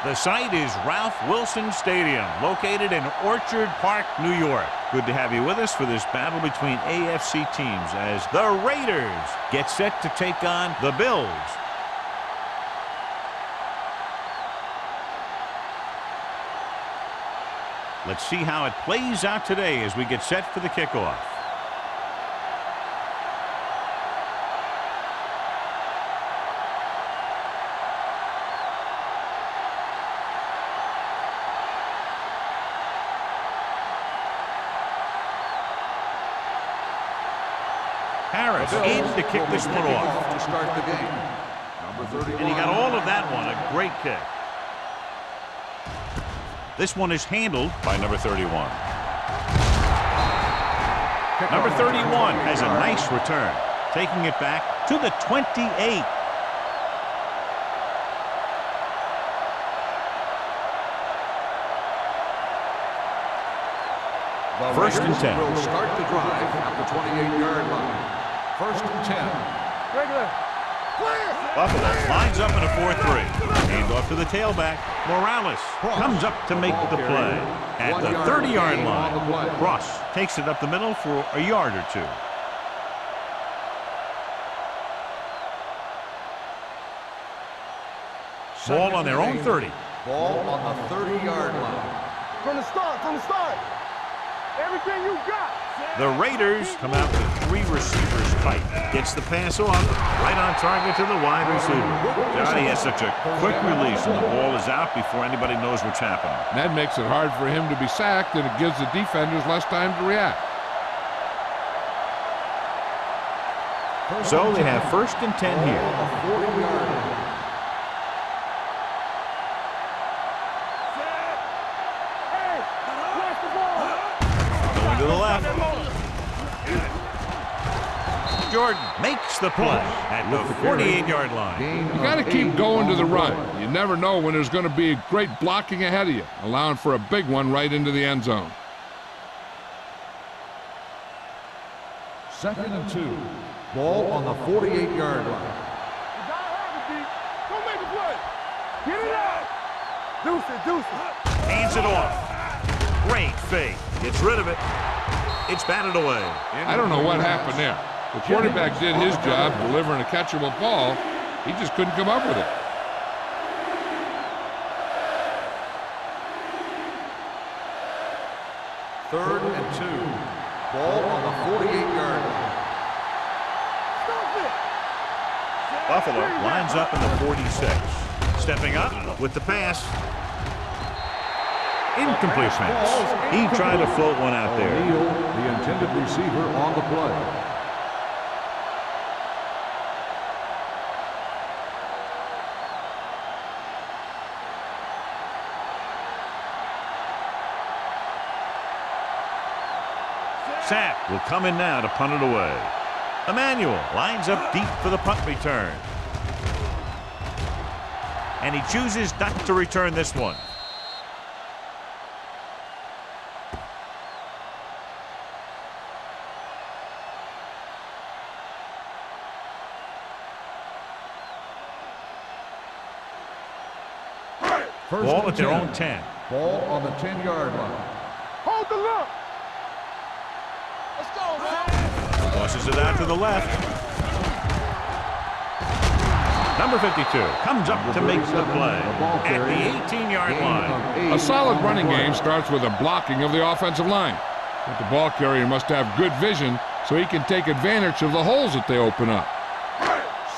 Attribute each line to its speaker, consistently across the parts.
Speaker 1: The site is Ralph Wilson Stadium, located in Orchard Park, New York. Good to have you with us for this battle between AFC teams as the Raiders get set to take on the Bills. Let's see how it plays out today as we get set for the kickoff. Harris in to kick this one off.
Speaker 2: To start the game. Number 31.
Speaker 1: And he got all of that one. A great kick. This one is handled by number 31. Number 31 has a nice return, taking it back to the 28.
Speaker 2: The
Speaker 1: First and 10.
Speaker 2: Will start the drive at the 28-yard line. First and 10.
Speaker 1: Buffalo lines up in a 4-3. Hand off to the tailback. Morales comes up to make the play at the 30-yard line. Ross takes it up the middle for a yard or two. Ball on their own 30.
Speaker 2: Ball on the 30-yard line.
Speaker 3: From the start. Everything you got.
Speaker 1: The Raiders come out with 3 receivers tight. Gets the pass off, right on target to the wide receiver. Johnny has such a quick release, and the ball is out before anybody knows what's happening.
Speaker 4: And that makes it hard for him to be sacked, and it gives the defenders less time to react.
Speaker 1: So they have first and 10 here. Going to the left. Jordan makes the play at the 48-yard line.
Speaker 4: You got to keep going to the run. You never know when there's going to be great blocking ahead of you, allowing for a big one right into the end zone.
Speaker 2: Second and 2. Ball on the 48-yard line.
Speaker 3: You gotta have it, D. Don't make the play. Get it out. Deuce it.
Speaker 1: Hands it off. Great fake. Gets rid of it. It's batted away.
Speaker 4: I don't know what happened there. The quarterback did his job delivering a catchable ball. He just couldn't come up with it.
Speaker 2: Third and 2. Ball on the 48-yard line.
Speaker 1: Buffalo lines up in the 46. Stepping up with the pass. Incompletion. He tried to float one out there.
Speaker 2: O'Neal, the intended receiver, on the play.
Speaker 1: Sapp will come in now to punt it away. Emmanuel lines up deep for the punt return. And he chooses not to return this one. Ball at their own 10.
Speaker 2: Ball on the 10-yard line.
Speaker 3: Hold the look. Let's go, man.
Speaker 1: Tosses it out to the left. Number 52 comes up to make the play at the 18-yard line.
Speaker 4: A solid running game starts with a blocking of the offensive line. But the ball carrier must have good vision so he can take advantage of the holes that they open up.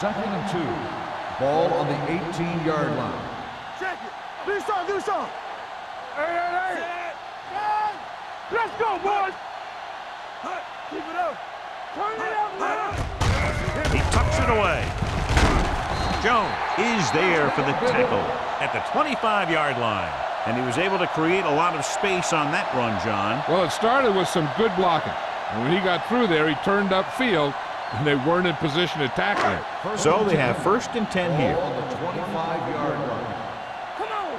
Speaker 2: Second and 2. Ball on the 18-yard line.
Speaker 3: Check it. Do something. Hey. Let's go, boys. Keep it up. Turn it up, man.
Speaker 1: He tucks it away. Jones is there for the tackle at the 25-yard line. And he was able to create a lot of space on that run, John.
Speaker 4: Well, it started with some good blocking. And when he got through there, he turned upfield, and they weren't in position to tackle him.
Speaker 1: So they have first and 10 here.
Speaker 2: On the 25-yard line.
Speaker 3: Come on.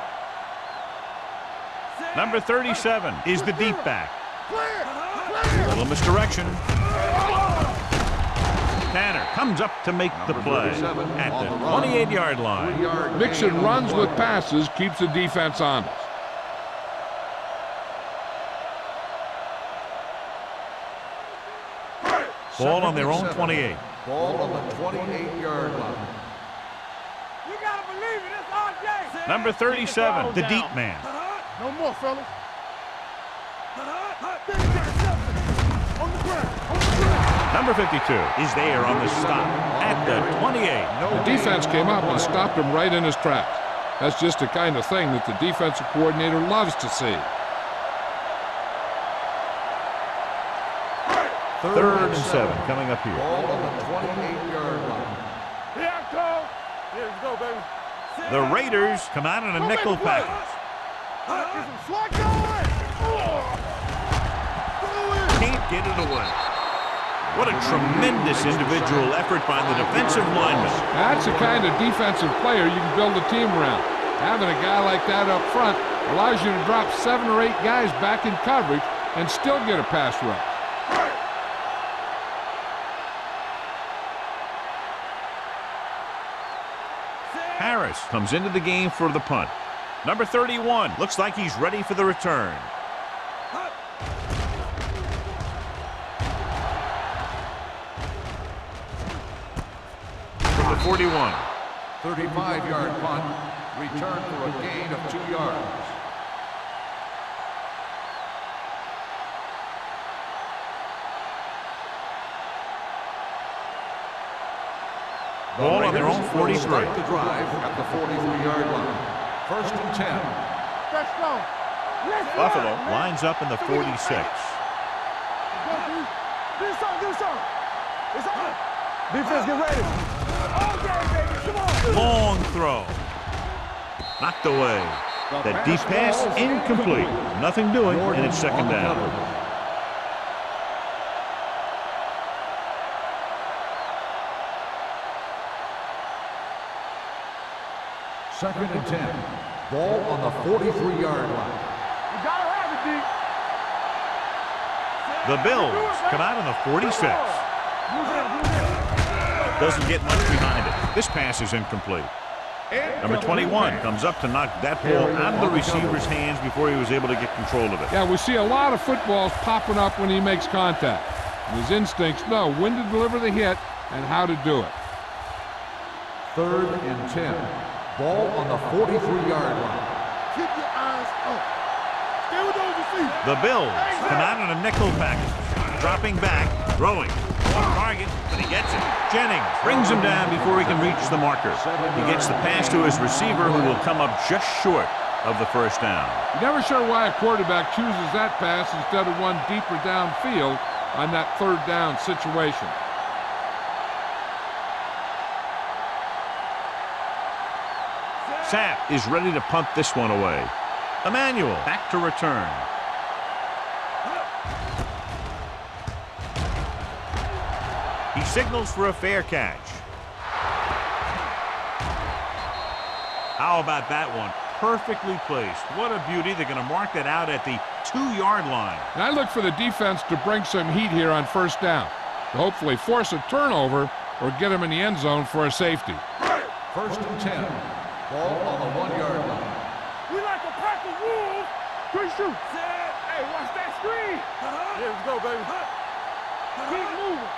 Speaker 1: Number 37 is the deep back.
Speaker 3: Clear.
Speaker 1: A little misdirection. Tanner comes up to make the play at the 28-yard line.
Speaker 4: Mixing runs with passes keeps the defense honest.
Speaker 1: Ball on their own 28.
Speaker 2: Ball on the 28-yard line.
Speaker 3: You gotta believe it, it's RJ.
Speaker 1: Number 37, the deep man.
Speaker 3: No more, fellas. On the ground.
Speaker 1: Number 52 is there on the stop at the 28.
Speaker 4: The defense came up and stopped him right in his tracks. That's just the kind of thing that the defensive coordinator loves to see.
Speaker 1: Third and 7 coming up here.
Speaker 2: Ball on the 28-yard line.
Speaker 3: Here I come. Here we go, baby.
Speaker 1: The Raiders come out in a nickel package.
Speaker 3: Get some slack going.
Speaker 1: Can't get it away. What a tremendous individual effort by the defensive lineman.
Speaker 4: That's the kind of defensive player you can build a team around. Having a guy like that up front allows you to drop 7 or 8 guys back in coverage and still get a pass rush.
Speaker 1: Harris comes into the game for the punt. Number 31 looks like he's ready for the return. From the 41.
Speaker 2: 35-yard punt. Return for a gain of 2 yards.
Speaker 1: Ball on their own 43.
Speaker 2: Start the drive at the 43-yard line. First and 10.
Speaker 3: Let's go.
Speaker 1: Buffalo lines up in the 46.
Speaker 3: Do something. It's on. Defense, get ready. Okay, baby, come on.
Speaker 1: Long throw. Knocked away. That deep pass incomplete. Nothing doing, and it's second down.
Speaker 2: Second and 10. Ball on the 43-yard line.
Speaker 3: You gotta have it, D.
Speaker 1: The Bills come out in the 46. Doesn't get much behind it. This pass is incomplete. Number 21 comes up to knock that ball out of the receiver's hands before he was able to get control of it.
Speaker 4: Yeah, we see a lot of footballs popping up when he makes contact. His instincts know when to deliver the hit and how to do it.
Speaker 2: Third and 10. Ball on the 43-yard line.
Speaker 3: Keep your eyes up. Stay with those receivers.
Speaker 1: The Bills come out in a nickel package. Dropping back, throwing. On target, but he gets it. Jennings brings him down before he can reach the marker. He gets the pass to his receiver, who will come up just short of the first down.
Speaker 4: You're never sure why a quarterback chooses that pass instead of one deeper downfield on that third down situation.
Speaker 1: Sapp is ready to punt this one away. Emmanuel back to return. He signals for a fair catch. How about that one? Perfectly placed. What a beauty. They're going to mark that out at the 2-yard line.
Speaker 4: And I look for the defense to bring some heat here on first down, to hopefully force a turnover or get him in the end zone for a safety.
Speaker 2: First and 10. Ball on the 1-yard line.
Speaker 3: We like a pack of wolves. Good shoot. Hey, watch that screen. Here we go, baby. Keep moving.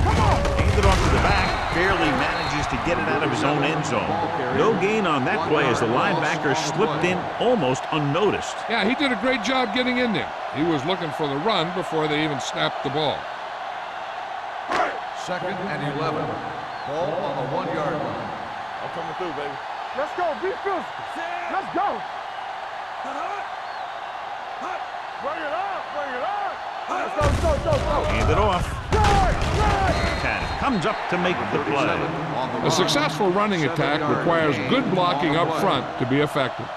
Speaker 3: Come on.
Speaker 1: Handed off to the back. Barely manages to get it out of his own end zone. No gain on that play as the linebacker slipped in almost unnoticed.
Speaker 4: Yeah, he did a great job getting in there. He was looking for the run before they even snapped the ball.
Speaker 2: Second and 11. Ball on the 1-yard line.
Speaker 3: I'm coming through, baby. Let's go. Be physical. Let's go. Bring it up. Let's go.
Speaker 1: Hand it off. Tanner comes up to make the play.
Speaker 4: A successful running attack requires good blocking up front to be effective.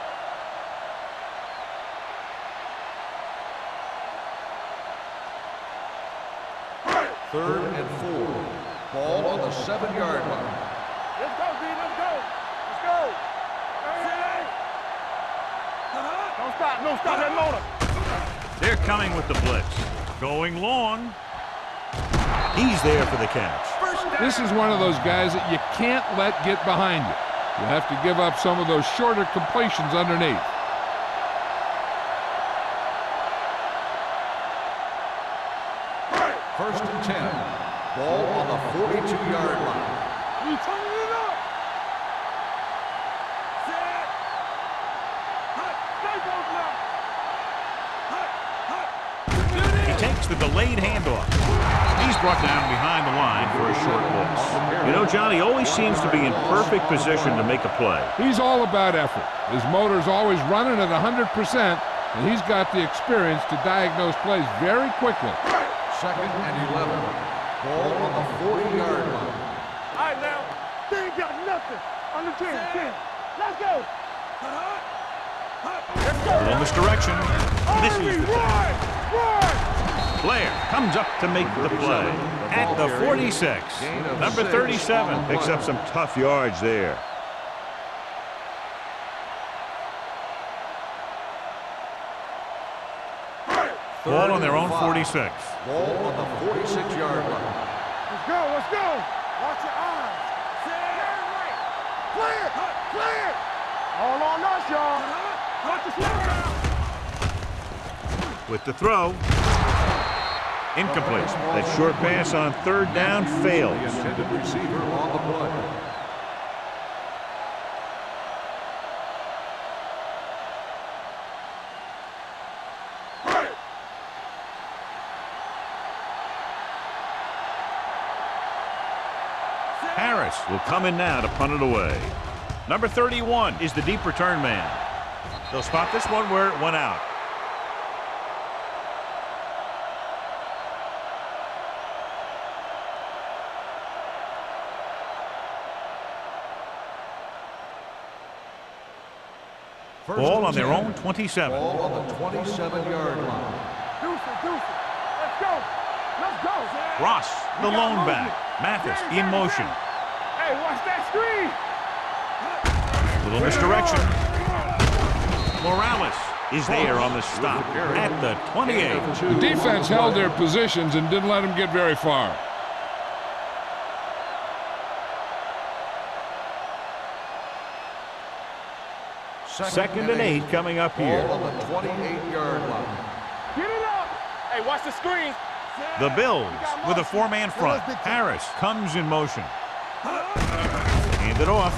Speaker 2: Third and 4. Ball on the 7-yard line.
Speaker 3: Let's go, D. Let's go. Hey. Don't stop that motor.
Speaker 1: They're coming with the blitz. Going long. He's there for the catch.
Speaker 4: This is one of those guys that you can't let get behind you. You have to give up some of those shorter completions underneath.
Speaker 2: First and 10. Ball on the 42-yard line.
Speaker 3: You turning it up. Set. Hut. Stay both now. Hut. Hut.
Speaker 1: He takes the delayed handoff. He's brought down behind the line for a short loss. You know, John, he always seems to be in perfect position to make a play.
Speaker 4: He's all about effort. His motor's always running at 100%, and he's got the experience to diagnose plays very quickly.
Speaker 2: Second and 11. Ball on the 40-yard line.
Speaker 3: All right, now. They ain't got nothing. On the 10. Let's go. Let's go.
Speaker 1: A little misdirection. This is the
Speaker 3: Run.
Speaker 1: Blair comes up to make the play at the 46. Number 37 picks up some tough yards there. Ball on their own 46.
Speaker 2: Ball on the 46-yard line.
Speaker 3: Let's go. Let's go. Watch your eyes. Clear. Clear. All on us, y'all. Watch the snap.
Speaker 1: With the throw. Incomplete. That short pass on third down fails.
Speaker 2: The intended receiver on the play.
Speaker 1: Harris will come in now to punt it away. Number 31 is the deep return man. They'll spot this one where it went out. Ball on their own 27.
Speaker 2: Ball on the 27-yard line.
Speaker 3: Deuce it. Let's go. Let's go.
Speaker 1: Ross, the lone back. Mathis in motion.
Speaker 3: Hey, watch that screen.
Speaker 1: Little misdirection. Morales is there on the stop at the 28.
Speaker 4: The defense held their positions and didn't let them get very far.
Speaker 1: Second and 8 coming up here.
Speaker 2: Ball on the 28-yard line.
Speaker 3: Get it up. Hey, watch the screen.
Speaker 1: The Bills with a four-man front. Harris comes in motion. Hand it off.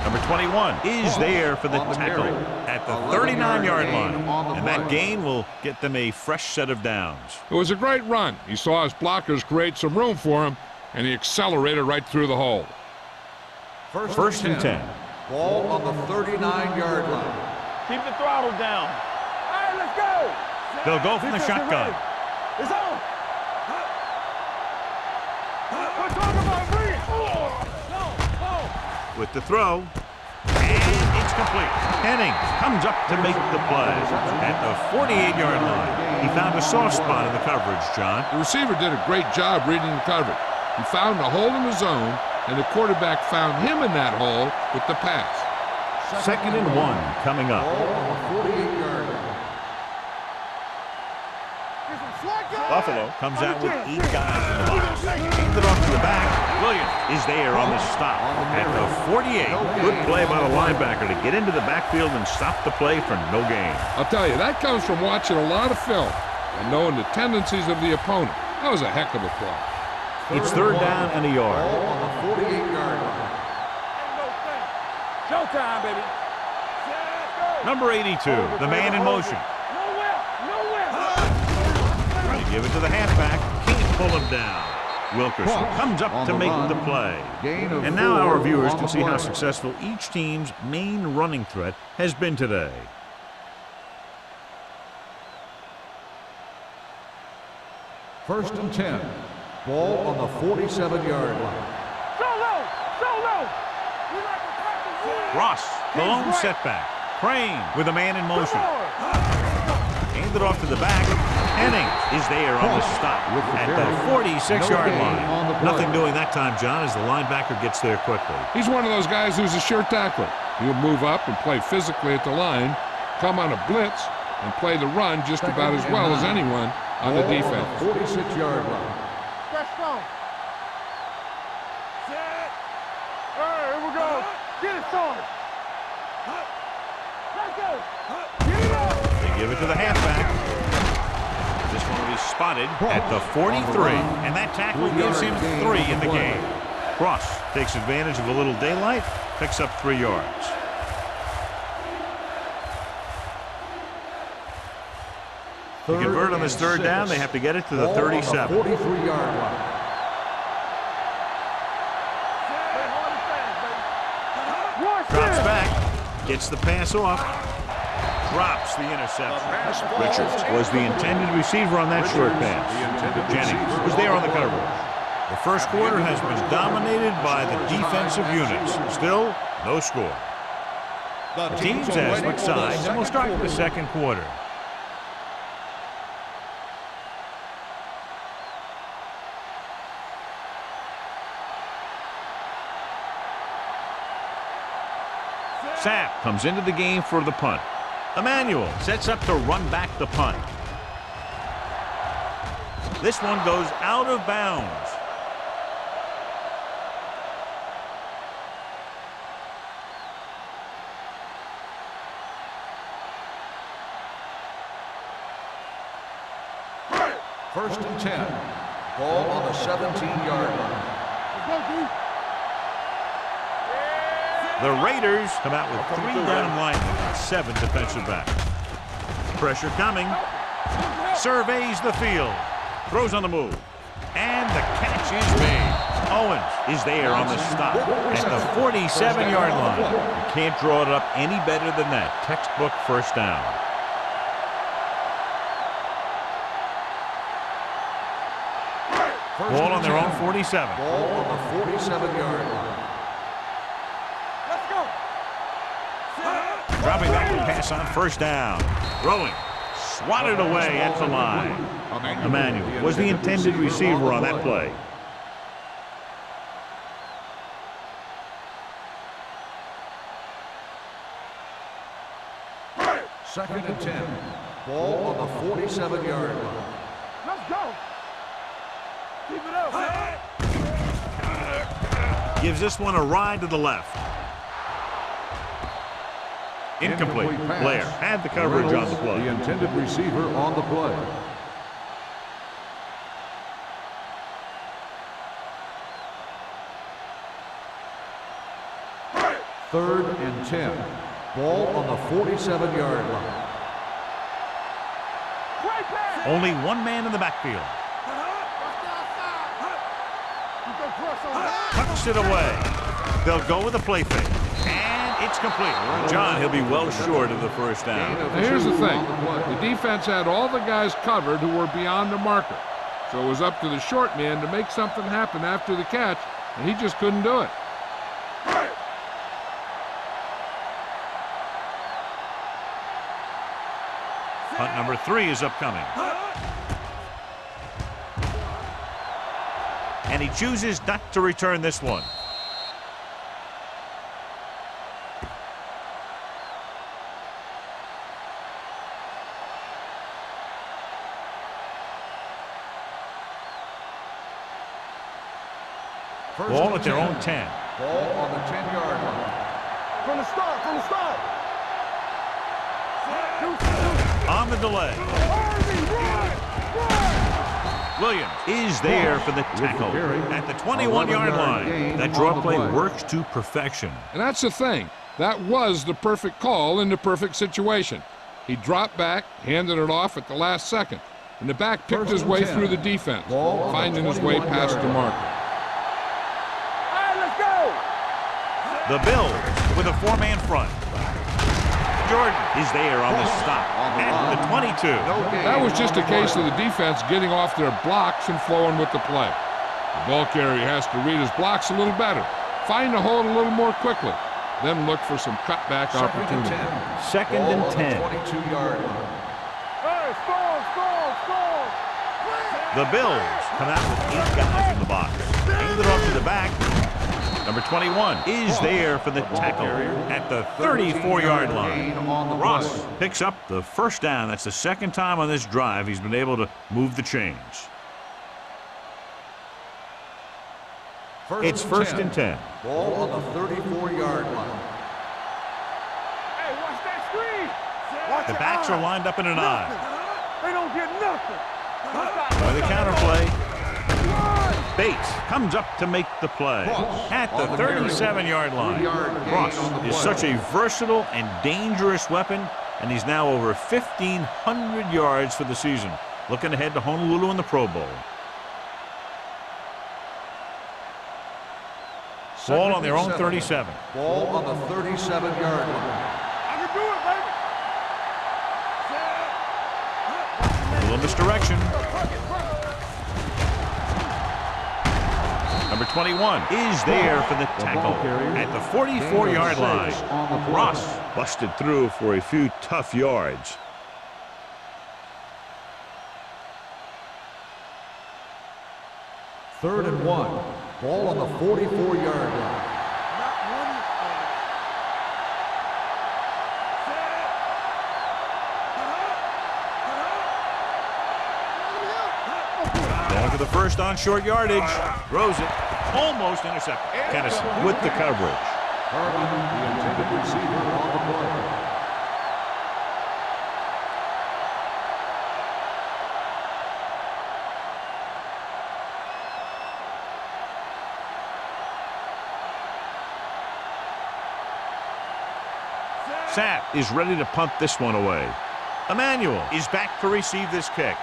Speaker 1: Number 21 is there for the tackle at the 39-yard line. And that gain will get them a fresh set of downs.
Speaker 4: It was a great run. He saw his blockers create some room for him, and he accelerated right through the hole.
Speaker 1: First and 10.
Speaker 2: Ball on the 39-yard line.
Speaker 3: Keep the throttle down. All right, let's go.
Speaker 1: They'll go from the shotgun.
Speaker 3: It's on. We're talking about bring it.
Speaker 1: With the throw. And it's complete. Hennings comes up to make the play at the 48-yard line. He found a soft spot in the coverage, John.
Speaker 4: The receiver did a great job reading the coverage. He found a hole in the zone, and the quarterback found him in that hole with the pass.
Speaker 1: Second and 1 coming up.
Speaker 2: Ball on the 48-yard line.
Speaker 1: Buffalo comes out with 8 guys in the box. Hands it off to the back. Williams is there on the stop at the 48. Good play by the linebacker to get into the backfield and stop the play for no gain.
Speaker 4: I'll tell you, that comes from watching a lot of film and knowing the tendencies of the opponent. That was a heck of a play.
Speaker 1: It's third down and a yard.
Speaker 2: Ball on the 48-yard line.
Speaker 3: Showtime, baby.
Speaker 1: Number 82, the man in motion. Trying to give it to the halfback. Can't pull him down. Wilkerson comes up to make the play. And now our viewers can see how successful each team's main running threat has been today.
Speaker 2: First and 10. Ball on the 47-yard line.
Speaker 1: Ross, the lone setback. Crane with a man in motion. Hand it off to the back. Hennings is there on the stop at the 46-yard line. Nothing doing that time, John, as the linebacker gets there quickly.
Speaker 4: He's one of those guys who's a sure tackler. He'll move up and play physically at the line, come on a blitz, and play the run just about as well as anyone on the defense.
Speaker 2: 46-yard line.
Speaker 3: Let's go. Set. All right, here we go. Get it started. Let's go. Get it up.
Speaker 1: They give it to the halfback. This one will be spotted at the 43, and that tackle gives him 3 in the game. Cross takes advantage of a little daylight, picks up 3 yards. To convert on this third down, they have to get it to the 37.
Speaker 2: 43-yard line.
Speaker 1: Drops back, gets the pass off, drops the interception. Richards was the intended receiver on that short pass. Jennings was there on the coverage. The first quarter has been dominated by the defensive units. Still, no score. The teams have switched sides, and we'll start the second quarter. Sapp comes into the game for the punt. Emmanuel sets up to run back the punt. This one goes out of bounds.
Speaker 2: First and 10. Ball on the 17-yard line.
Speaker 1: The Raiders come out with 3 down linemen and 7 defensive backs. Pressure coming. Surveys the field. Throws on the move. And the catch is made. Owens is there on the stop at the 47-yard line. You can't draw it up any better than that. Textbook first down. Ball on their own 47.
Speaker 2: Ball on the 47-yard line.
Speaker 1: Dropping back to pass on first down. Throwing. Swatted away at the line. Emmanuel was the intended receiver on that play.
Speaker 2: Second and 10. Ball on the 47-yard line.
Speaker 3: Let's go. Keep it up.
Speaker 1: Gives this one a ride to the left. Incomplete. Blair had the coverage on the play.
Speaker 2: The intended receiver on the play. Third and 10. Ball on the 47-yard line.
Speaker 1: Only one man in the backfield. Tucks it away. They'll go with a play fake. And it's complete. John, he'll be well short of the first down.
Speaker 4: Now here's the thing. The defense had all the guys covered who were beyond the marker. So it was up to the short man to make something happen after the catch, and he just couldn't do it.
Speaker 1: Punt number 3 is upcoming. And he chooses not to return this one. Ball at their own 10.
Speaker 2: Ball on the 10-yard line.
Speaker 3: From the start, from the start.
Speaker 1: On the delay. Williams is there for the tackle at the 21-yard line. That draw play works to perfection.
Speaker 4: And that's the thing. That was the perfect call in the perfect situation. He dropped back, handed it off at the last second, and the back picked his way through the defense, finding his way past the marker.
Speaker 1: The Bills with a 4-man front. Jordan is there on the stop at the 22.
Speaker 4: That was just a case of the defense getting off their blocks and flowing with the play. The ball carrier has to read his blocks a little better, find the hole a little more quickly, then look for some cutback opportunity.
Speaker 1: Second and 10.
Speaker 2: 22-yard line.
Speaker 3: Hey, score.
Speaker 1: The Bills come out with 8 guys in the box. Hand it off to the back. Number 21 is there for the tackle at the 34-yard line. Ross picks up the first down. That's the second time on this drive he's been able to move the chains. It's first and 10.
Speaker 2: Ball on the 34-yard line.
Speaker 3: Hey, watch that screen. Watch
Speaker 1: The backs are lined up in an eye.
Speaker 3: They don't get nothing.
Speaker 1: By the counterplay, Bates comes up to make the play at the 37-yard line. Ross is such a versatile and dangerous weapon, and he's now over 1,500 yards for the season. Looking ahead to Honolulu in the Pro Bowl. Ball on their own 37.
Speaker 2: Ball on the 37-yard line.
Speaker 3: I can do it, baby.
Speaker 1: A little misdirection. Number 21 is there for the tackle at the 44-yard line. Ross busted through for a few tough yards.
Speaker 2: Third and 1. Ball on the 44-yard line.
Speaker 1: Going for the first on short yardage. Throws it. Almost intercepted. Kennison with the coverage.
Speaker 2: Harmon, the intended receiver on the play.
Speaker 1: Sapp is ready to punt this one away. Emmanuel is back to receive this kick.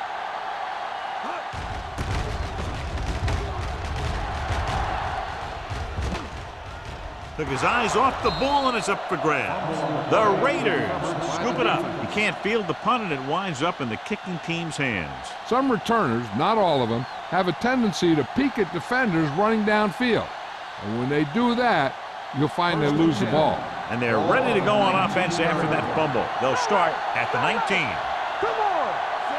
Speaker 1: Took his eyes off the ball, and it's up for grabs. The Raiders scoop it up. He can't field the punt, and it winds up in the kicking team's hands.
Speaker 4: Some returners, not all of them, have a tendency to peek at defenders running downfield. And when they do that, you'll find they lose the ball.
Speaker 1: And they're ready to go on offense after that fumble. They'll start at the 19.
Speaker 3: Come on.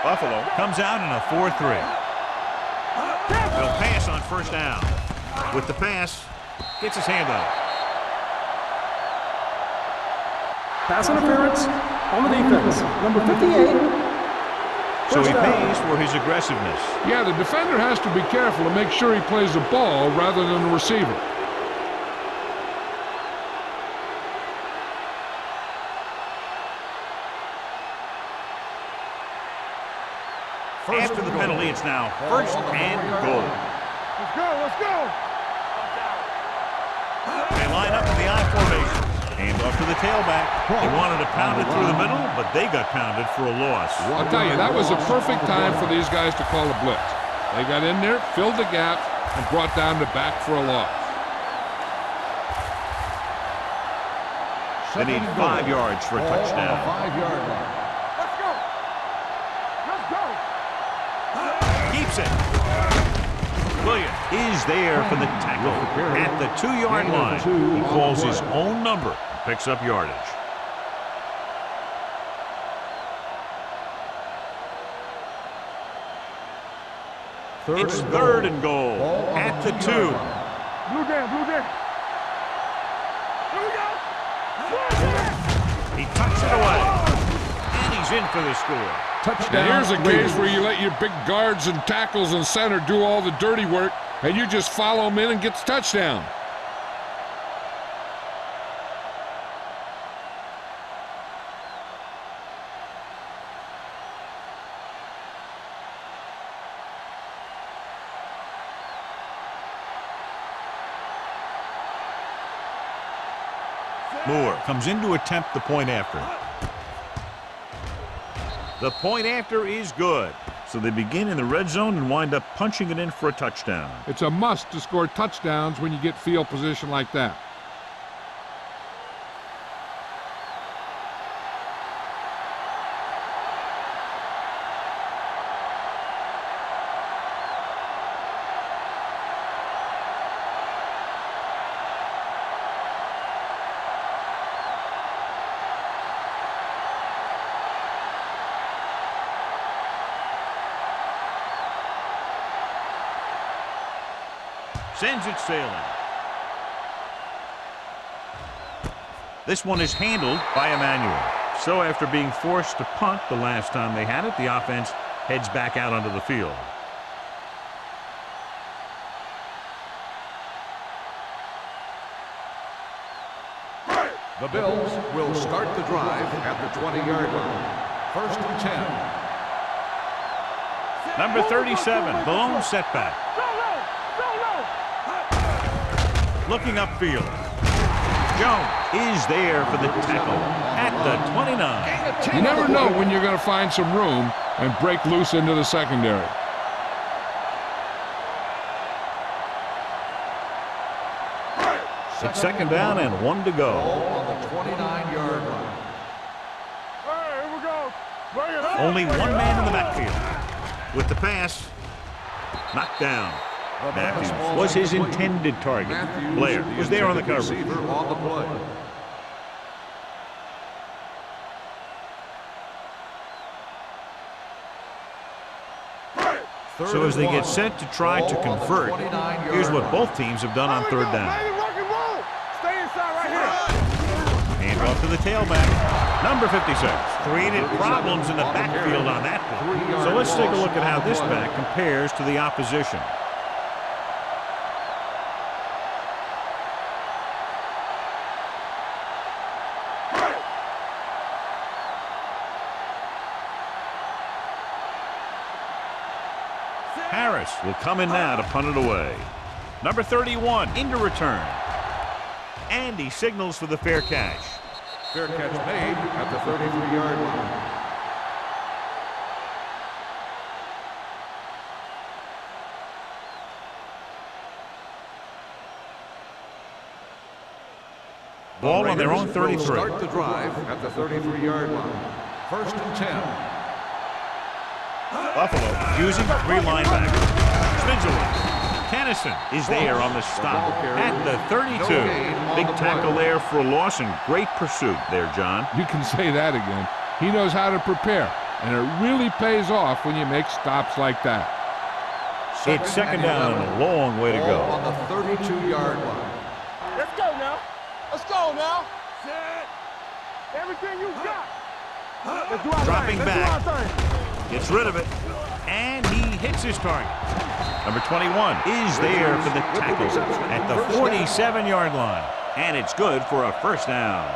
Speaker 1: Buffalo comes out in a 4-3. They'll pass on first down. With the pass, gets his hand on it.
Speaker 5: Pass interference on the defense. Number 58.
Speaker 1: So he pays for his aggressiveness.
Speaker 4: Yeah, the defender has to be careful to make sure he plays the ball rather than the receiver.
Speaker 1: After the penalty, it's now first and goal.
Speaker 3: Let's go. Let's go.
Speaker 1: They line up in the I formation. Hand off to the tailback. They wanted to pound it through the middle, but they got pounded for a loss.
Speaker 4: I'll tell you, that was a perfect time for these guys to call a blitz. They got in there, filled the gap, and brought down the back for a loss.
Speaker 1: They need 5 yards for a touchdown.
Speaker 2: 5-yard line.
Speaker 3: Let's go. Let's go.
Speaker 1: Keeps it. Williams is there for the tackle at the 2-yard line. He calls his own number and picks up yardage. It's third and goal at the 2.
Speaker 3: Blue game. Blue game. Here we go.
Speaker 1: He tucks it away. And he's in for the score.
Speaker 4: Now here's a case where you let your big guards and tackles and center do all the dirty work, and you just follow them in and get the touchdown.
Speaker 1: Moore comes in to attempt the point after. The point after is good. So they begin in the red zone and wind up punching it in for a touchdown.
Speaker 4: It's a must to score touchdowns when you get field position like that.
Speaker 1: Sends it sailing. This one is handled by Emmanuel. So after being forced to punt the last time they had it, the offense heads back out onto the field.
Speaker 2: The Bills will start the drive at the 20-yard line. 1st and 10.
Speaker 1: Number 37, the lone setback. Looking upfield. Jones is there for the tackle at the 29.
Speaker 4: You never know when you're going to find some room and break loose into the secondary.
Speaker 1: It's 2nd down and 1 to go.
Speaker 2: On the 29-yard line.
Speaker 3: Hey, here we go. Bring it up.
Speaker 1: Only one man in the backfield. With the pass, knocked down. Matthews was his intended target. Blair was there on the coverage.
Speaker 2: On the play.
Speaker 1: So as they get set to try to convert, here's what both teams have done on 3rd down.
Speaker 3: Stay inside right here.
Speaker 1: Hand off to the tailback. Number 56 created problems in the backfield on that play. So let's take a look at how this back compares to the opposition. Harris will come in now to punt it away. Number 31 into return. And he signals for the fair catch.
Speaker 2: Fair catch made at the 33-yard line.
Speaker 1: Ball on their own 33.
Speaker 2: Start the drive at the 33-yard line. 1st and 10.
Speaker 1: Buffalo using 3 linebackers. Spins away. Kennison is there on the stop at the 32. Big tackle there for a loss and great pursuit there, John.
Speaker 4: You can say that again. He knows how to prepare, and it really pays off when you make stops like that.
Speaker 1: It's 2nd down and a long way to go.
Speaker 2: On the 32-yard line.
Speaker 3: Let's go now. Let's go now. Set. Everything you got. Let's do our
Speaker 1: Dropping
Speaker 3: thing.
Speaker 1: back.
Speaker 3: Let's do our thing.
Speaker 1: Gets rid of it, and he hits his target. Number 21 is there for the tackle at the 47-yard line, and it's good for a 1st down.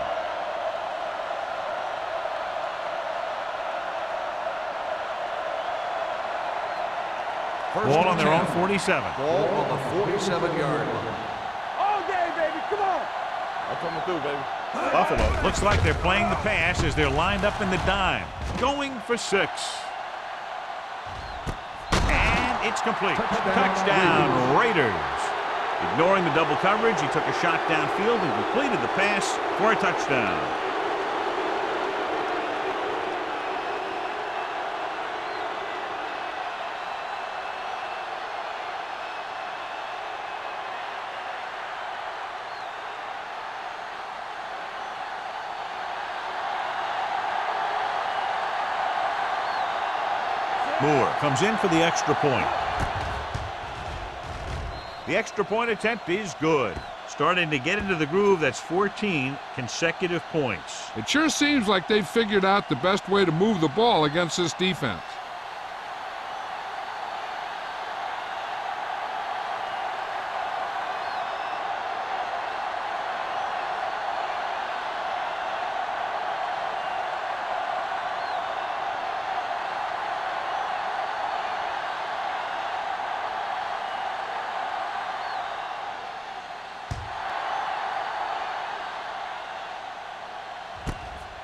Speaker 1: Ball on their own 47.
Speaker 2: Ball on the 47-yard line.
Speaker 3: All day, baby. Come on.
Speaker 6: I'm coming through, baby.
Speaker 1: Buffalo looks like they're playing the pass as they're lined up in the dime, going for 6. It's complete. Touchdown, Raiders. Ignoring the double coverage, he took a shot downfield and completed the pass for a touchdown. Moore comes in for the extra point. The extra point attempt is good. Starting to get into the groove. That's 14 consecutive points.
Speaker 4: It sure seems like they've figured out the best way to move the ball against this defense.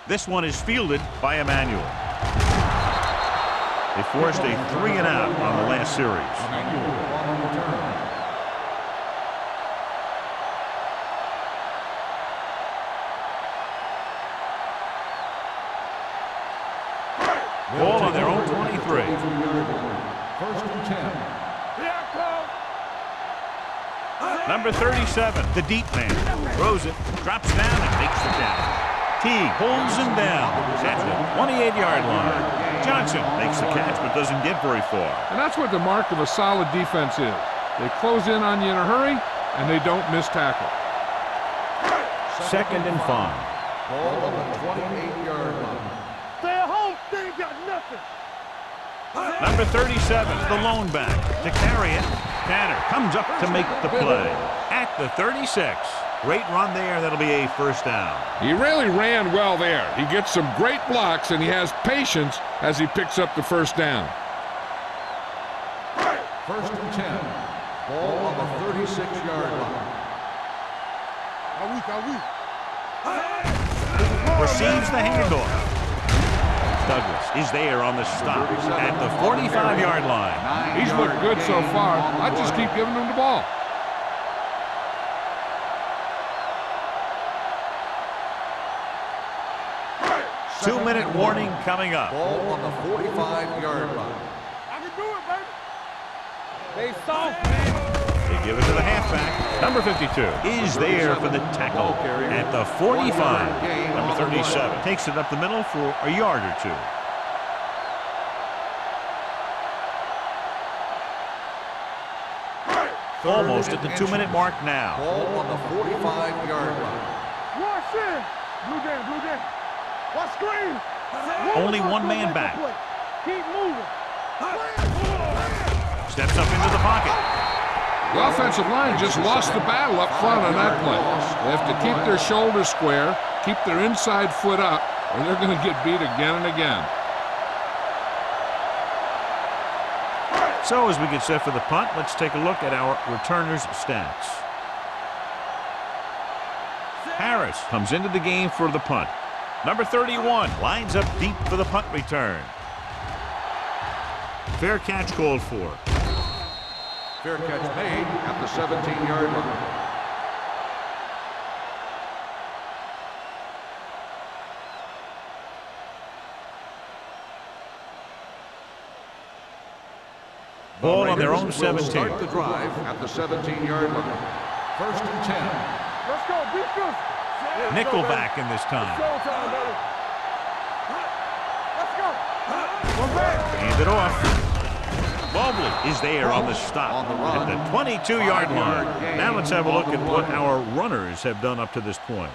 Speaker 1: This one is fielded by Emmanuel. They forced a 3-and-out on the last series. Ball on their own 23.
Speaker 2: 1st and 10.
Speaker 1: Number 37, the deep man. Throws it, drops down, and makes the catch. Teague pulls him down at the 28-yard line. Johnson makes the catch but doesn't get very far.
Speaker 4: And that's what the mark of a solid defense is. They close in on you in a hurry, and they don't miss tackle.
Speaker 1: Second and 5.
Speaker 2: Ball on the 28-yard line.
Speaker 3: Stay at home, they ain't got nothing.
Speaker 1: Number 37, the lone back, to carry it. Tanner comes up to make the play at the 36. Great run there. That'll be a first down.
Speaker 4: He really ran well there. He gets some great blocks, and he has patience as he picks up the first down.
Speaker 2: First and 10. Ball on the 36-yard line.
Speaker 1: Receives the handoff. Douglas is there on the stop at the 45-yard line.
Speaker 4: He's looked good so far. I just keep giving him the ball.
Speaker 1: Two-minute warning coming up.
Speaker 2: Ball on the 45-yard line.
Speaker 3: I can do it, baby. They soft, man.
Speaker 1: They give it to the halfback. Number 52 is there for the tackle at the 45. Number 37 takes it up the middle for a yard or two. Almost at the 2-minute mark now.
Speaker 2: Ball on the 45-yard line.
Speaker 3: Watch in. Blue game. Watch screen.
Speaker 1: Only one man back.
Speaker 3: Keep moving.
Speaker 1: Steps up into the pocket.
Speaker 4: The offensive line just lost the battle up front on that play. They have to keep their shoulders square, keep their inside foot up, or they're going to get beat again and again.
Speaker 1: So as we get set for the punt, let's take a look at our returners' stats. Harris comes into the game for the punt. Number 31 lines up deep for the punt return. Fair catch called for.
Speaker 2: Fair catch made at the 17-yard line.
Speaker 1: Ball on their own 17.
Speaker 2: Start the drive at the 17-yard line. First and 10.
Speaker 3: Let's go. Be good.
Speaker 1: Nickelback in this time.
Speaker 3: Showtime, baby. Let's go. One back.
Speaker 1: Hand it off. Mobley is there on the stop
Speaker 2: On the run.
Speaker 1: at the 22-yard line.
Speaker 2: gain
Speaker 1: Now let's have a look
Speaker 2: on
Speaker 1: at
Speaker 2: the
Speaker 1: what
Speaker 2: one.
Speaker 1: our runners have done up to this point.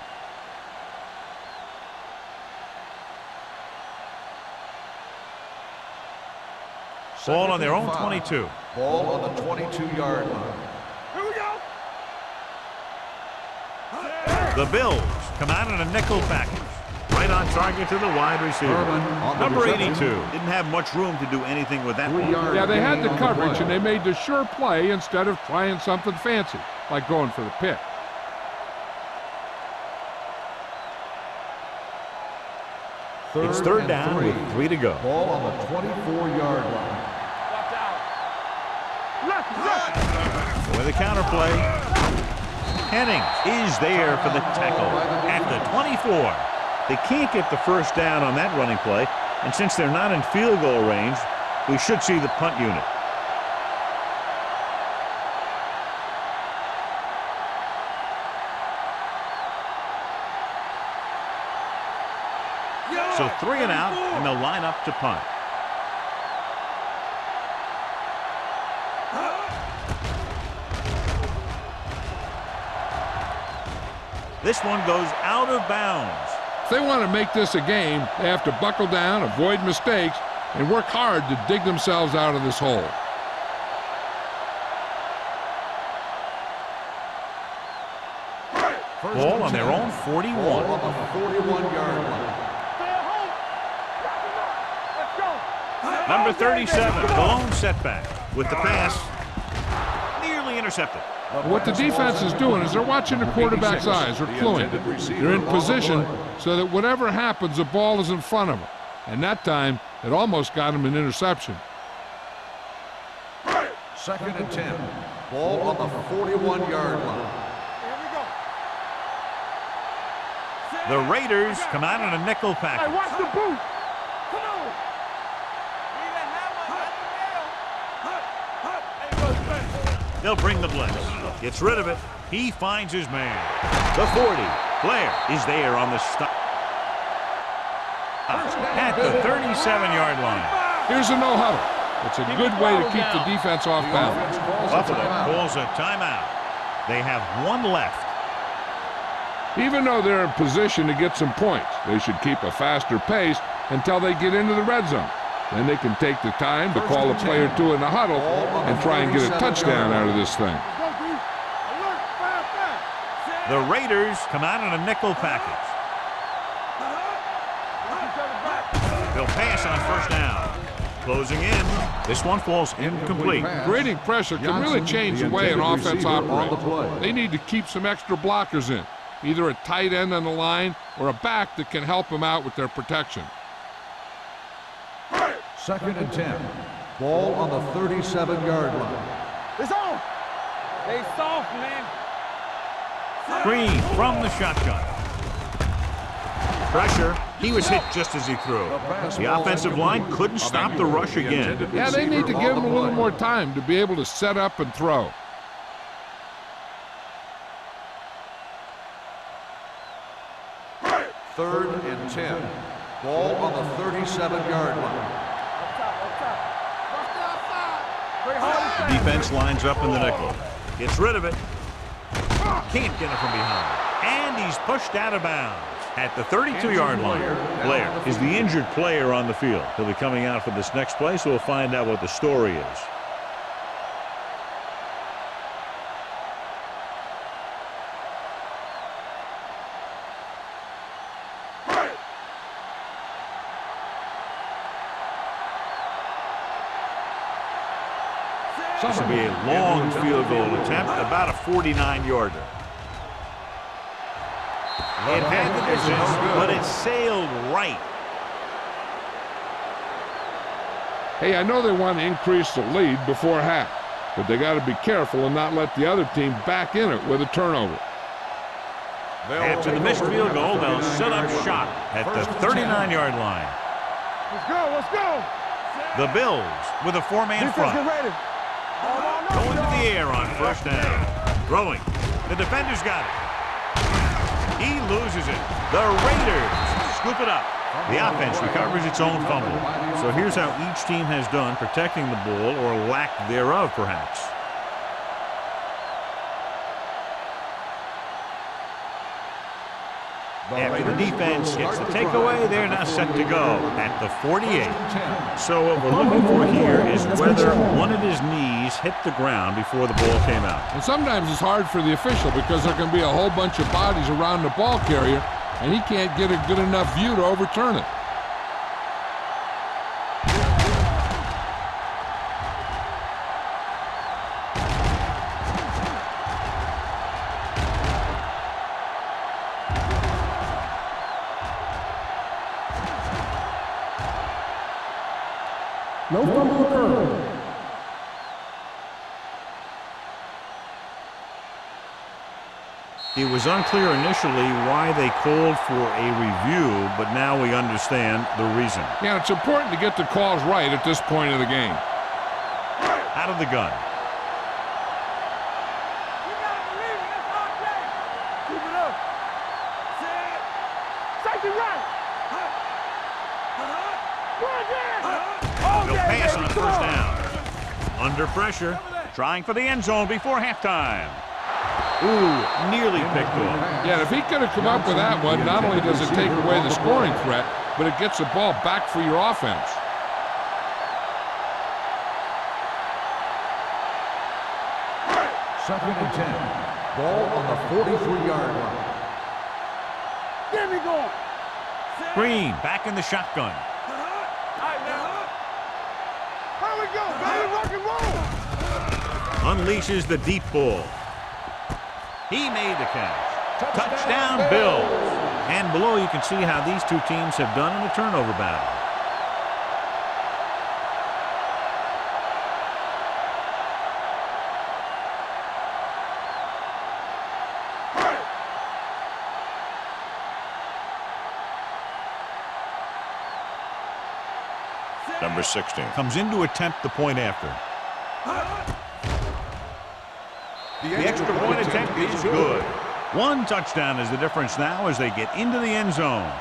Speaker 1: Ball on their own 22.
Speaker 2: Ball on the 22-yard line.
Speaker 3: Here we go.
Speaker 1: The Bills come out in a nickel package. Right on target to the wide receiver.
Speaker 2: on the
Speaker 1: Number
Speaker 2: reception.
Speaker 1: 82 didn't have much room to do anything with that one.
Speaker 4: Yeah, they had the coverage, and they made the sure play instead of trying something fancy, like going for the pick.
Speaker 1: It's third down with 3 to go.
Speaker 2: Ball on the 24-yard line.
Speaker 3: Left.
Speaker 1: With a counter play. Henning is there for the tackle at the 24. They can't get the first down on that running play, and since they're not in field goal range, we should see the punt unit. So 3 and out, and they'll line up to punt. This one goes out of bounds.
Speaker 4: If they want to make this a game, they have to buckle down, avoid mistakes, and work hard to dig themselves out of this hole.
Speaker 1: Ball on their own 41.
Speaker 2: Ball on the 41-yard line.
Speaker 3: Stay at home. Let's go.
Speaker 1: Number 37, the lone setback with the pass. Nearly intercepted.
Speaker 4: What the defense is doing is they're watching the quarterback's eyes. They're cluing. They're in position so that whatever happens, the ball is in front of them. And that time, it almost got him an interception.
Speaker 2: Second and 10. Ball on the 41-yard line.
Speaker 3: Here we go.
Speaker 1: The Raiders come out in a nickel
Speaker 3: Hey,
Speaker 1: package.
Speaker 3: watch the boot. Come on.
Speaker 1: They'll bring the blitz. Gets rid of it. He finds his man. The 40. Blair is there on the stop. At the 37-yard line.
Speaker 4: Here's a no-huddle. It's a good way to keep the defense off balance.
Speaker 1: Buffalo calls a timeout. They have one left.
Speaker 4: Even though they're in position to get some points, they should keep a faster pace until they get into the red zone. Then they can take the time to call a play or two in the huddle and try and get a touchdown out of this thing.
Speaker 1: The Raiders come out in a nickel package. They'll pass on first down. Closing in. This one falls incomplete.
Speaker 4: Creating pressure can really change the way an offense operates. They need to keep some extra blockers in, either a tight end on the line or a back that can help them out with their protection.
Speaker 2: 2nd and 10. Ball on the 37-yard line.
Speaker 3: It's on. Stay soft, man.
Speaker 1: Green from the shotgun. Pressure. He was hit just as he threw. The offensive line couldn't stop the rush again.
Speaker 4: Yeah, they need to give him a little more time to be able to set up and throw.
Speaker 2: Third and 10. Ball on the 37-yard line.
Speaker 1: The defense lines up in the nickel. Gets rid of it. Can't get it from behind. And he's pushed out of bounds at the 32-yard line. Blair is the injured player on the field. He'll be coming out for this next play, so we'll find out what the story is. This will be a long field goal attempt, about a 49-yarder. It had the distance, but it sailed right.
Speaker 4: Hey, I know they want to increase the lead before half, but they got to be careful and not let the other team back in it with a turnover.
Speaker 1: After the missed field goal, they'll set up shop at the 39-yard line.
Speaker 3: Let's go. Let's go.
Speaker 1: The Bills with a four-man front.
Speaker 3: Get ready.
Speaker 1: Going to the air on first down. Throwing. The defender's got it. He loses it. The Raiders scoop it up. The offense recovers its own fumble. So here's how each team has done protecting the ball, or lack thereof, perhaps. After the defense gets the takeaway, they're now set to go at the 48. So what we're looking for here is whether one of his knees hit the ground before the ball came out.
Speaker 4: And sometimes it's hard for the official because there can be a whole bunch of bodies around the ball carrier, and he can't get a good enough view to overturn it.
Speaker 5: No fumble occurred.
Speaker 1: It was unclear initially why they called for a review, but now we understand the reason.
Speaker 4: Yeah, it's important to get the calls right at this point of the game.
Speaker 1: Out of the gun.
Speaker 3: You gotta believe it. That's our play. Keep it up. Set. Safety right.
Speaker 1: They'll pass on first down. Under pressure, trying for the end zone before halftime. Ooh, nearly picked off.
Speaker 4: Yeah, if he could have come up with that one, not only does it take away the scoring threat, but it gets the ball back for your offense.
Speaker 2: Second and 10. Ball on the 43-yard line.
Speaker 3: Get me going.
Speaker 1: Green back in the shotgun.
Speaker 3: Here we go, baby. Rock and roll.
Speaker 1: Unleashes the deep ball. He made the catch. Touchdown, Bills. And below you can see how these two teams have done in the turnover battle. Number 16 comes in to attempt the point after. The extra point attempt is good. One touchdown is the difference now as they get into the end zone.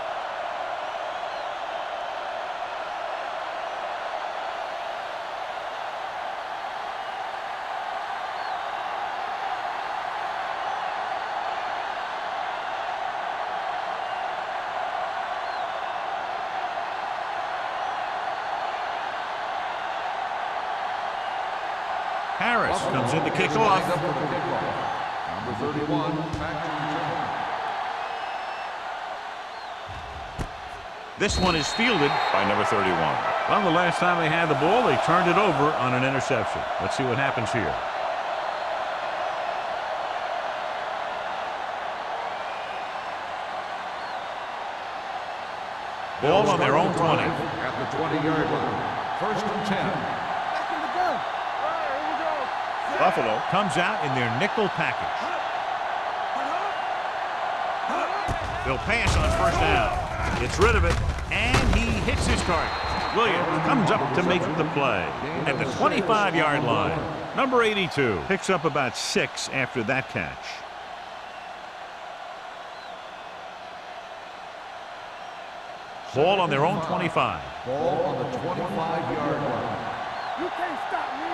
Speaker 1: Harris comes in to kick off.
Speaker 2: Number 31, Patrick.
Speaker 1: This one is fielded by number 31. Well, the last time they had the ball, they turned it over on an interception. Let's see what happens here. Ball on their own 20.
Speaker 2: At the 20-yard line. First and 10.
Speaker 3: Back in the gun. All right, here we go.
Speaker 1: Buffalo comes out in their nickel package. They'll pass on first down. Gets rid of it, and he hits his target. Williams comes up to make the play at the 25-yard line. Number 82 picks up about 6 after that catch. Ball on their own 25.
Speaker 2: Ball on the 25-yard line.
Speaker 3: You can't stop me.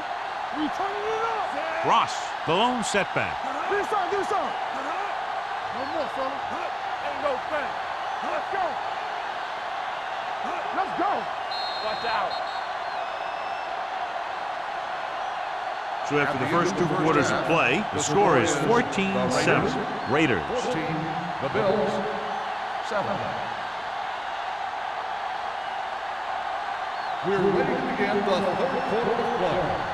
Speaker 3: We turning it up.
Speaker 1: Ross, the lone setback.
Speaker 3: Do something. No more, fella. Ain't no thing. Let's go. Let's go. Watch out.
Speaker 1: So after the first 2 quarters of play, the score is 14-7. Raiders.
Speaker 2: 14, the Bills, 7. We're ready to begin the third quarter of play.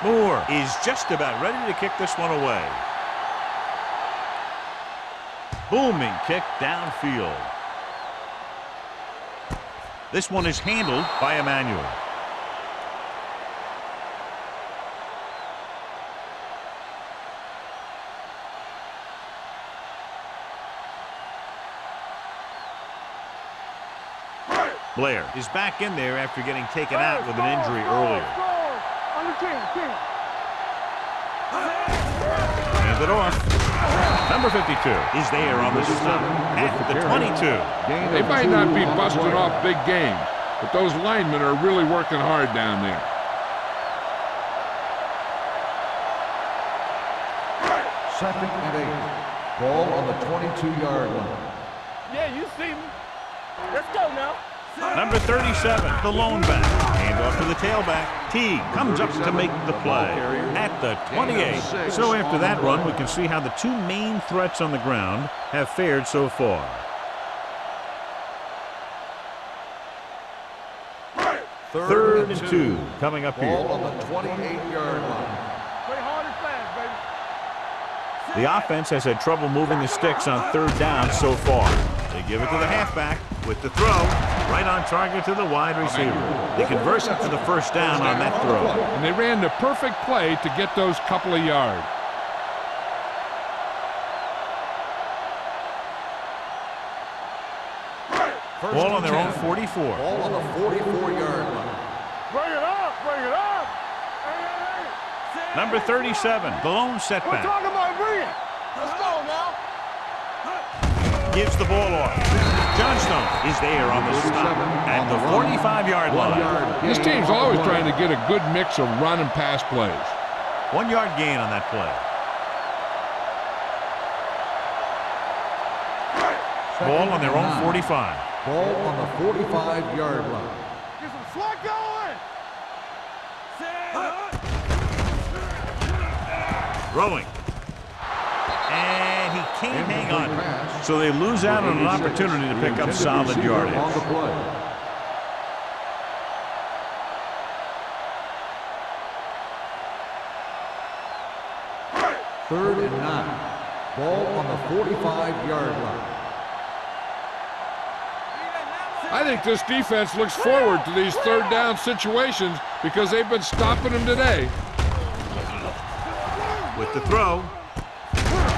Speaker 1: Moore is just about ready to kick this one away. Booming kick downfield. This one is handled by Emmanuel. Blair is back in there after getting taken out with an injury earlier. Hand it off. Number 52 is there on the stop at the 22.
Speaker 4: They might not be busting off big games, but those linemen are really working hard down there.
Speaker 2: Second and 8. Ball on the 22-yard line.
Speaker 3: Yeah, you see me. Let's go now.
Speaker 1: Number 37, the lone back. Hand off to the tailback. T comes up to make the play at the 28. So after that run, we can see how the 2 main threats on the ground have fared so far. Third and 2 coming up here.
Speaker 2: Ball on the 28-yard line.
Speaker 3: Play hard and fast, baby.
Speaker 1: The offense has had trouble moving the sticks on third down so far. They give it to the halfback with the throw, right on target to the wide receiver. They convert it to the first down on that throw.
Speaker 4: And they ran the perfect play to get those couple of yards.
Speaker 1: Ball on their own 44.
Speaker 2: Ball on the 44-yard line.
Speaker 3: Bring it up, bring it up. Hey.
Speaker 1: Number 37, the lone
Speaker 3: We're
Speaker 1: setback.
Speaker 3: talking about bring it. Let's go now.
Speaker 1: Gives the ball off. Johnstone is there on the stop at the 45-yard line.
Speaker 4: This team's always trying to get a good mix of run and pass plays.
Speaker 1: 1 yard gain on that play. Ball on their own 45.
Speaker 2: Ball on the 45-yard line.
Speaker 3: Get some slack going.
Speaker 1: Throwing. And he can't hang on. So they lose out on an opportunity to pick up solid yardage.
Speaker 2: On the play. Third and 9. Ball on the 45-yard line.
Speaker 4: I think this defense looks forward to these third down situations because they've been stopping them today.
Speaker 1: With the throw,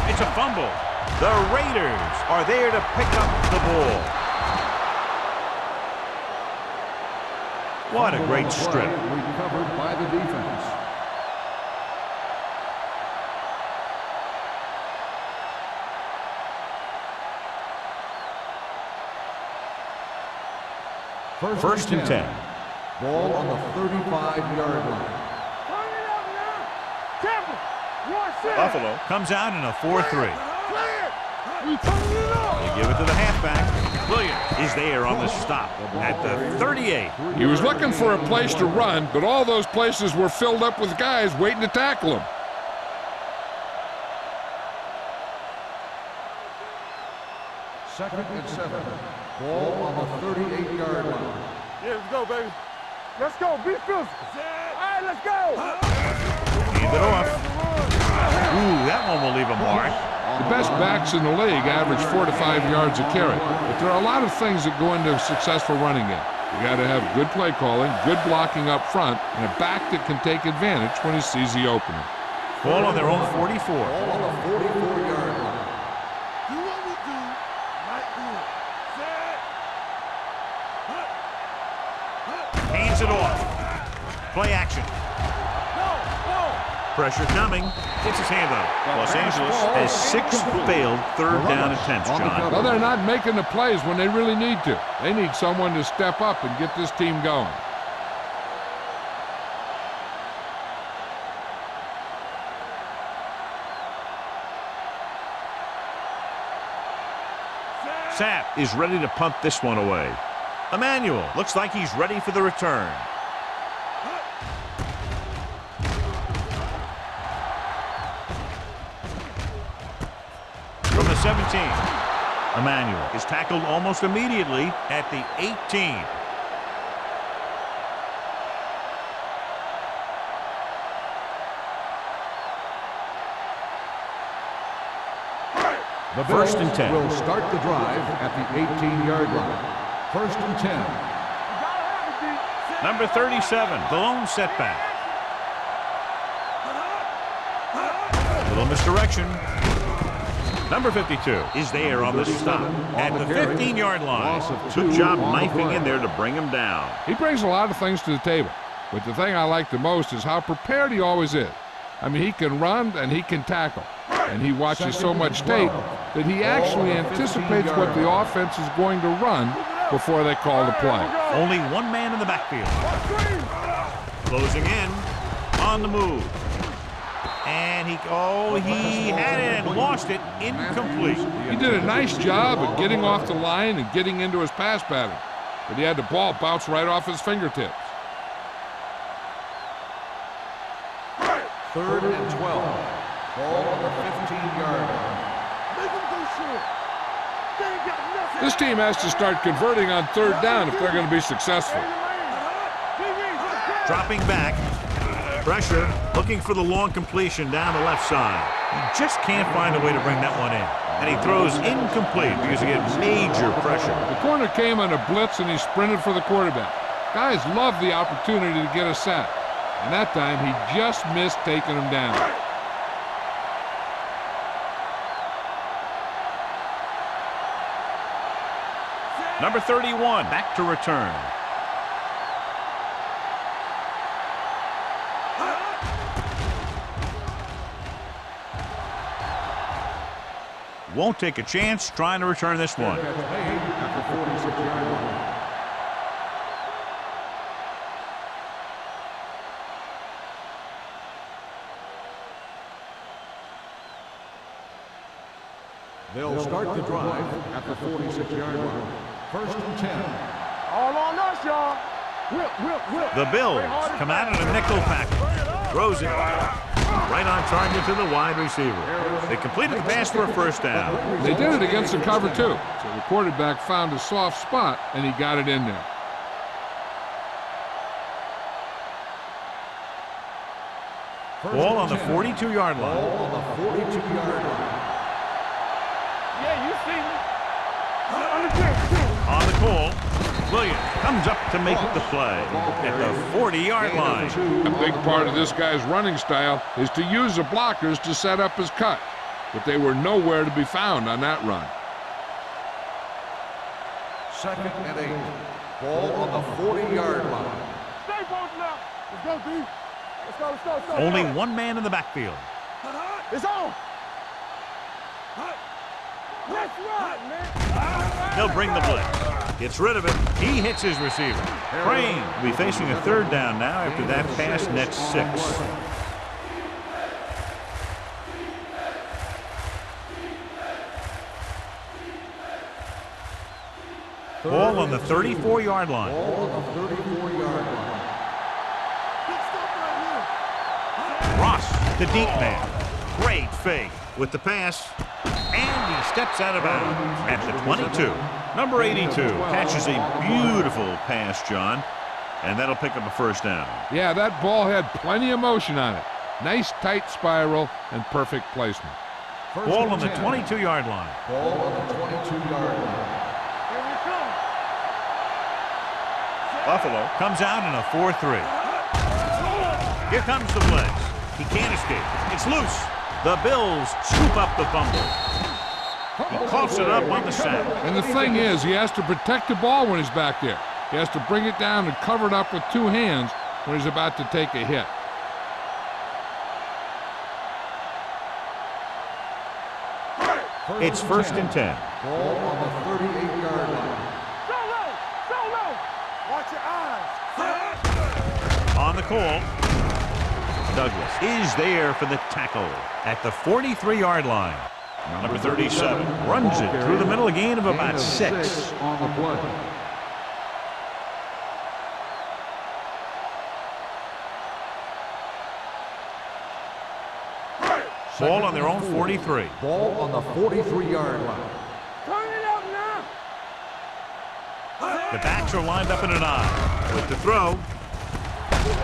Speaker 1: it's a fumble. The Raiders are there to pick up the ball. What a great strip.
Speaker 2: Recovered by the defense.
Speaker 1: First and 10.
Speaker 2: Ball on the 35-yard line.
Speaker 3: Turn it up now. Temple. 1-6.
Speaker 1: Buffalo comes out in a 4-3.
Speaker 3: Clear.
Speaker 1: They give it to the halfback. Williams is there on the stop at the 38.
Speaker 4: He was looking for a place to run, but all those places were filled up with guys waiting to tackle him.
Speaker 2: Second and 7. Ball on the 38-yard line.
Speaker 3: Yeah, let's go, baby. Let's go. Be physical. All right, let's go.
Speaker 1: Leave it off. Ooh, that one will leave a mark.
Speaker 4: The best backs in the league average 4 to 5 yards a carry, but there are a lot of things that go into a successful running game. You got to have good play calling, good blocking up front, and a back that can take advantage when he sees the opening.
Speaker 1: Ball on their own 44.
Speaker 2: Ball on the 44-yard line.
Speaker 3: Do what we do. Right here. Set.
Speaker 1: Hands it off. Play action. Pressure coming. It's his handoff. Los Angeles has 6 failed third down attempts, John.
Speaker 4: Well, they're not making the plays when they really need to. They need someone to step up and get this team going.
Speaker 1: Sapp is ready to punt this one away. Emmanuel looks like he's ready for the return. From the 17, Emmanuel is tackled almost immediately at the 18.
Speaker 2: The
Speaker 1: First and 10.
Speaker 2: will start the drive at the 18-yard line. First and 10.
Speaker 1: Number 37, the lone setback. Little misdirection. Number 52 is there on the stop at the 15-yard line. Good job knifing in there to bring him down.
Speaker 4: He brings a lot of things to the table, but the thing I like the most is how prepared he always is. I mean, he can run and he can tackle, and he watches so much tape that he actually anticipates what the offense is going to run before they call the play.
Speaker 1: Only one man in the backfield. Closing in on the move. And he had it and lost it. Incomplete.
Speaker 4: He did a nice job of getting off the line and getting into his pass pattern, but he had the ball bounce right off his fingertips.
Speaker 2: Third and 12. Ball on the 15-yard line.
Speaker 4: This team has to start converting on third down if they're going to be successful.
Speaker 1: Dropping back. Pressure. Looking for the long completion down the left side. He just can't find a way to bring that one in. And he throws incomplete because he gets major pressure.
Speaker 4: The corner came on a blitz and he sprinted for the quarterback. Guys love the opportunity to get a sack. And that time he just missed taking him down.
Speaker 1: Number 31, back to return. Won't take a chance trying to return this one.
Speaker 2: They'll start the drive at the 46-yard line. First and 10.
Speaker 3: All on us, y'all. Whip.
Speaker 1: The Bills come out in a nickel package. Throws it right on target to the wide receiver. They completed the pass for a first down.
Speaker 4: They did it against the cover, too. So the quarterback found a soft spot, and he got it in there.
Speaker 1: Ball on the 42-yard line.
Speaker 2: Ball on the 42-yard line.
Speaker 3: Yeah, you see me.
Speaker 1: On the call, Williams comes up to make the play at the 40-yard line.
Speaker 4: A big part of this guy's running style is to use the blockers to set up his cut, but they were nowhere to be found on that run.
Speaker 2: Second and 8. Ball on the 40-yard line.
Speaker 3: Stay posted now. Let's go, D. Let's go.
Speaker 1: Only one man in the backfield.
Speaker 3: It's on. Let's run, man.
Speaker 1: They'll bring the blitz. Gets rid of it. He hits his receiver. Crane will be facing a third down now after that pass nets 6. Ball on the 34-yard line.
Speaker 2: Ball on the 34-yard line.
Speaker 1: Ross, the deep man. Great fake with the pass. And he steps out of bounds at the 22. Number 82 catches a beautiful pass, John. And that'll pick up a first down.
Speaker 4: Yeah, that ball had plenty of motion on it. Nice tight spiral and perfect placement.
Speaker 1: Ball on the 22-yard line.
Speaker 2: Ball on the 22-yard line.
Speaker 1: Buffalo comes out in a 4-3. Here comes the blitz. He can't escape. It's loose. The Bills scoop up the fumble. He coughs it up on the sack.
Speaker 4: And the thing is, he has to protect the ball when he's back there. He has to bring it down and cover it up with two hands when he's about to take a hit.
Speaker 1: It's first and 10.
Speaker 2: Ball on the 38-yard line.
Speaker 3: Solo! Solo! Watch your eyes.
Speaker 1: On the call, Douglas is there for the tackle at the 43-yard line. Number 37 runs it through the middle, a gain of about 6.
Speaker 2: On the play.
Speaker 1: Ball on their own 43.
Speaker 2: Ball on the 43-yard line.
Speaker 3: Turn it up now.
Speaker 1: The backs are lined up in an I. With the throw,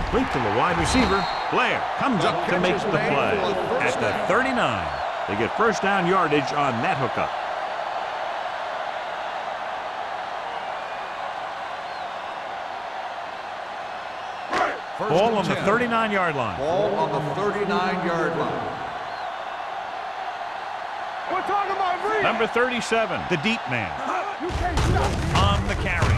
Speaker 1: complete to the wide receiver. Blair comes up to make the play at the 39. They get first down yardage on that hookup. Ball on the 39-yard line.
Speaker 2: Ball on the 39-yard line.
Speaker 3: We're talking about Reed.
Speaker 1: Number 37, the deep man,
Speaker 3: You can't stop me.
Speaker 1: on the carry.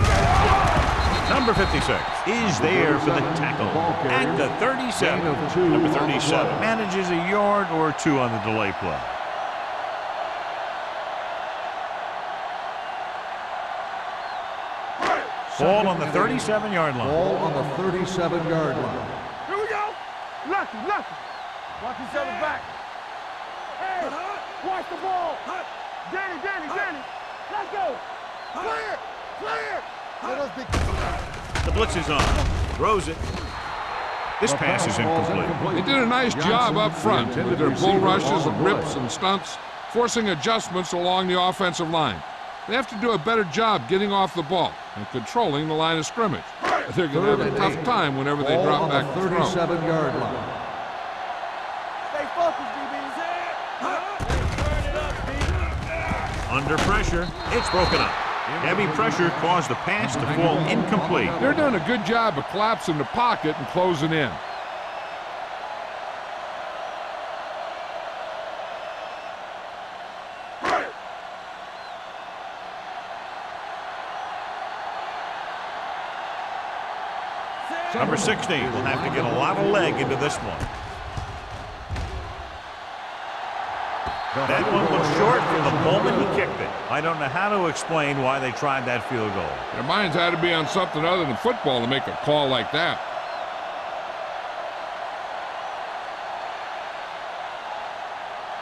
Speaker 1: Number 56 is there for the tackle at the 37. Number 37 manages a yard or two on the delay play. Ball on the 37-yard line.
Speaker 2: Ball on the 37-yard line.
Speaker 3: Here we go. Lucky. Watch each other back. Hey, watch the ball. Danny. Let's go. Clear. Let us be.
Speaker 1: The blitz is on. Throws it. This pass is incomplete.
Speaker 4: They did a nice job up front with their bull rushes and rips and stunts, forcing adjustments along the offensive line. They have to do a better job getting off the ball and controlling the line of scrimmage. They're going to have a tough time whenever they drop back to throw.
Speaker 2: 37-yard line.
Speaker 3: Stay focused, DBs.
Speaker 1: Under pressure, it's broken up. Heavy pressure caused the pass to fall incomplete.
Speaker 4: They're doing a good job of collapsing the pocket and closing in.
Speaker 1: Number 16 will have to get a lot of leg into this one. That one was short from the moment he kicked it. I don't know how to explain why they tried that field goal.
Speaker 4: Their minds had to be on something other than football to make a call like that.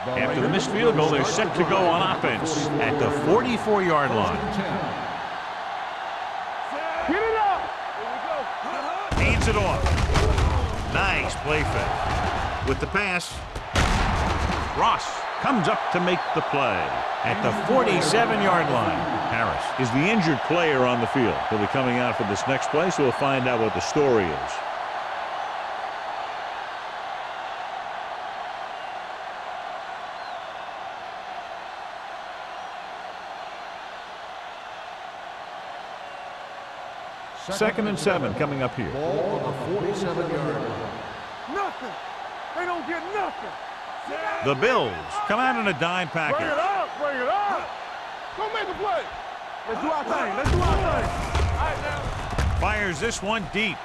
Speaker 1: After the missed field goal, they're set to go on offense at the 44-yard line.
Speaker 3: Get it up.
Speaker 1: Hands it off. Nice play fake. With the pass, Ross comes up to make the play at the 47-yard line. Harris is the injured player on the field. He'll be coming out for this next play, so we'll find out what the story is. Second and 7 coming up here.
Speaker 2: Ball on the 47-yard line.
Speaker 3: Nothing. They don't get nothing.
Speaker 1: The Bills come out in a dime
Speaker 3: Bring
Speaker 1: package.
Speaker 3: it up. Go make a play. Let's do our thing. All right, now.
Speaker 1: Fires this one deep.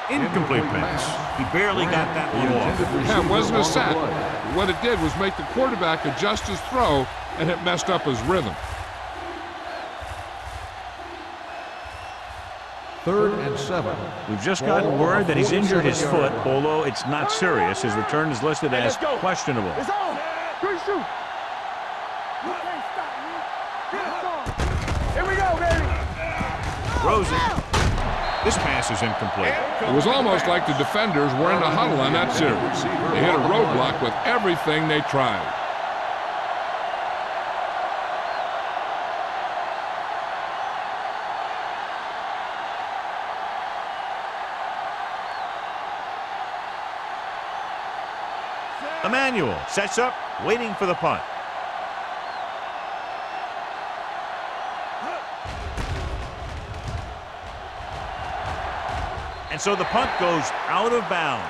Speaker 1: Incomplete pass. He barely got that one off.
Speaker 4: Yeah, it wasn't a sack. What it did was make the quarterback adjust his throw, and it messed up his rhythm.
Speaker 2: 3rd and 7.
Speaker 1: We've just gotten word that he's injured his foot, although it's not serious. His return is listed as questionable.
Speaker 3: It's on. Good shoot. You can't stop me. Get us on.
Speaker 1: Throws it. This pass is incomplete.
Speaker 4: It was almost like the defenders were in the huddle on that series. They hit a roadblock with everything they tried.
Speaker 1: Emmanuel sets up, waiting for the punt. And so the punt goes out of bounds.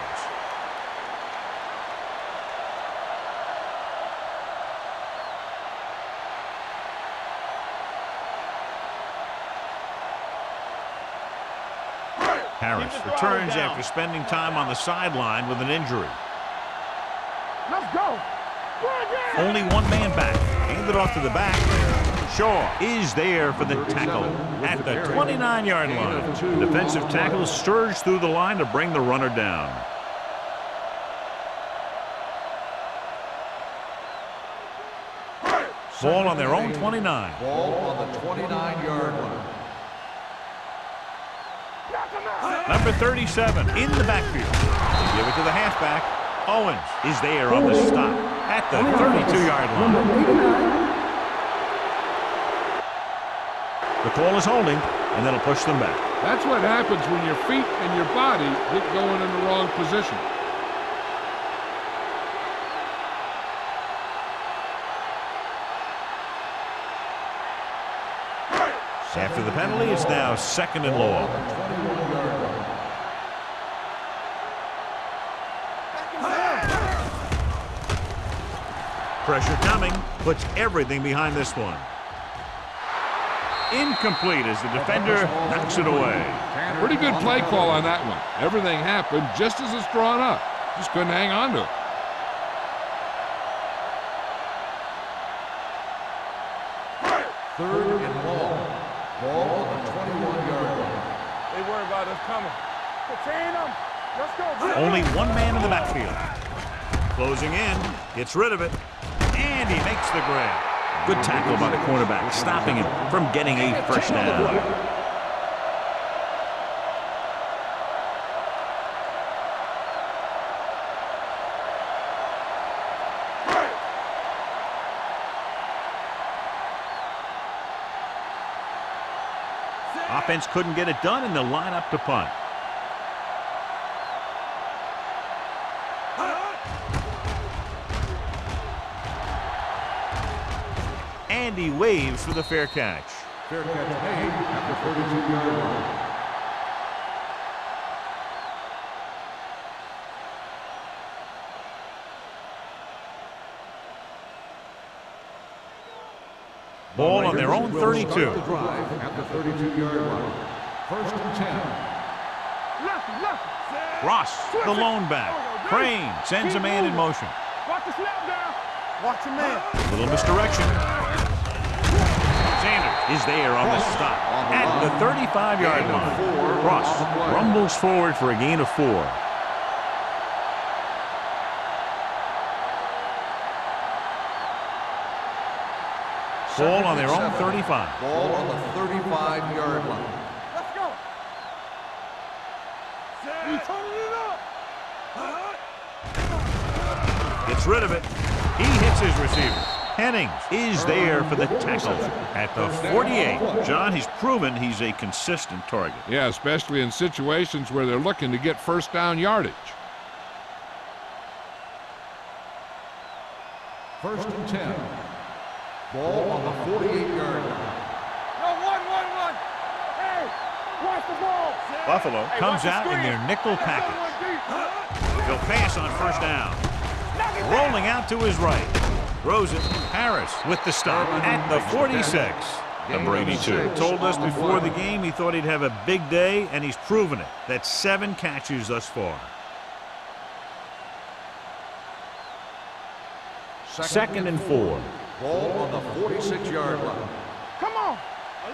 Speaker 1: Harris returns after spending time on the sideline with an injury.
Speaker 3: Let's go.
Speaker 1: Only one man back. Handed off to the back. Shaw is there for the tackle at the 29-yard line. The defensive tackle surged through the line to bring the runner down. Ball on their own 29.
Speaker 2: Ball on the 29-yard line.
Speaker 1: Number 37 in the backfield. They give it to the halfback. Owens is there on the stop at the 32-yard line. The call is holding, and that'll push them back.
Speaker 4: That's what happens when your feet and your body get going in the wrong position.
Speaker 1: After the penalty, it's now 2nd and long. Pressure coming, puts everything behind this one. Incomplete as the defender knocks it away.
Speaker 4: Pretty good play call on that one. Everything happened just as it's drawn up. Just couldn't hang on to it.
Speaker 2: Third and long. Ball on the 21-yard line.
Speaker 3: They worry about us coming. Contain them. Let's go.
Speaker 1: Only one man in the backfield. Closing in, gets rid of it, and he makes the grab. Good tackle by the cornerback, stopping him from getting a first down. Offense couldn't get it done, and they'll line up to punt. And he waves for the fair catch.
Speaker 2: Fair catch made at the 32-yard line.
Speaker 1: Ball on their own 32.
Speaker 2: Start the drive at the 32-yard line. 1st and 10.
Speaker 1: Ross, the lone back. Crane sends a man in motion.
Speaker 3: Watch the snap down. Watch your man.
Speaker 1: Little misdirection. Sanders is there on the stop at the 35-yard line. Ross rumbles forward for a gain of 4. Ball on their own 35.
Speaker 2: Ball on the 35-yard line.
Speaker 3: Let's go. You turning it up.
Speaker 1: Gets rid of it. He hits his receiver. Hennings is there for the tackle at the 48. John, he's proven he's a consistent target.
Speaker 4: Yeah, especially in situations where they're looking to get first down yardage.
Speaker 2: 1st and 10. Ball on the 48-yard line.
Speaker 3: No, one. Hey, watch the ball.
Speaker 1: Buffalo comes out in their nickel package. They'll pass on first down. Rolling out to his right. Throws it. Harris with the stop at the 46. Number 82 told us before the game he thought he'd have a big day, and he's proven it. That's 7 catches thus far. 2nd and 4.
Speaker 2: Ball on the 46-yard line.
Speaker 3: Come on.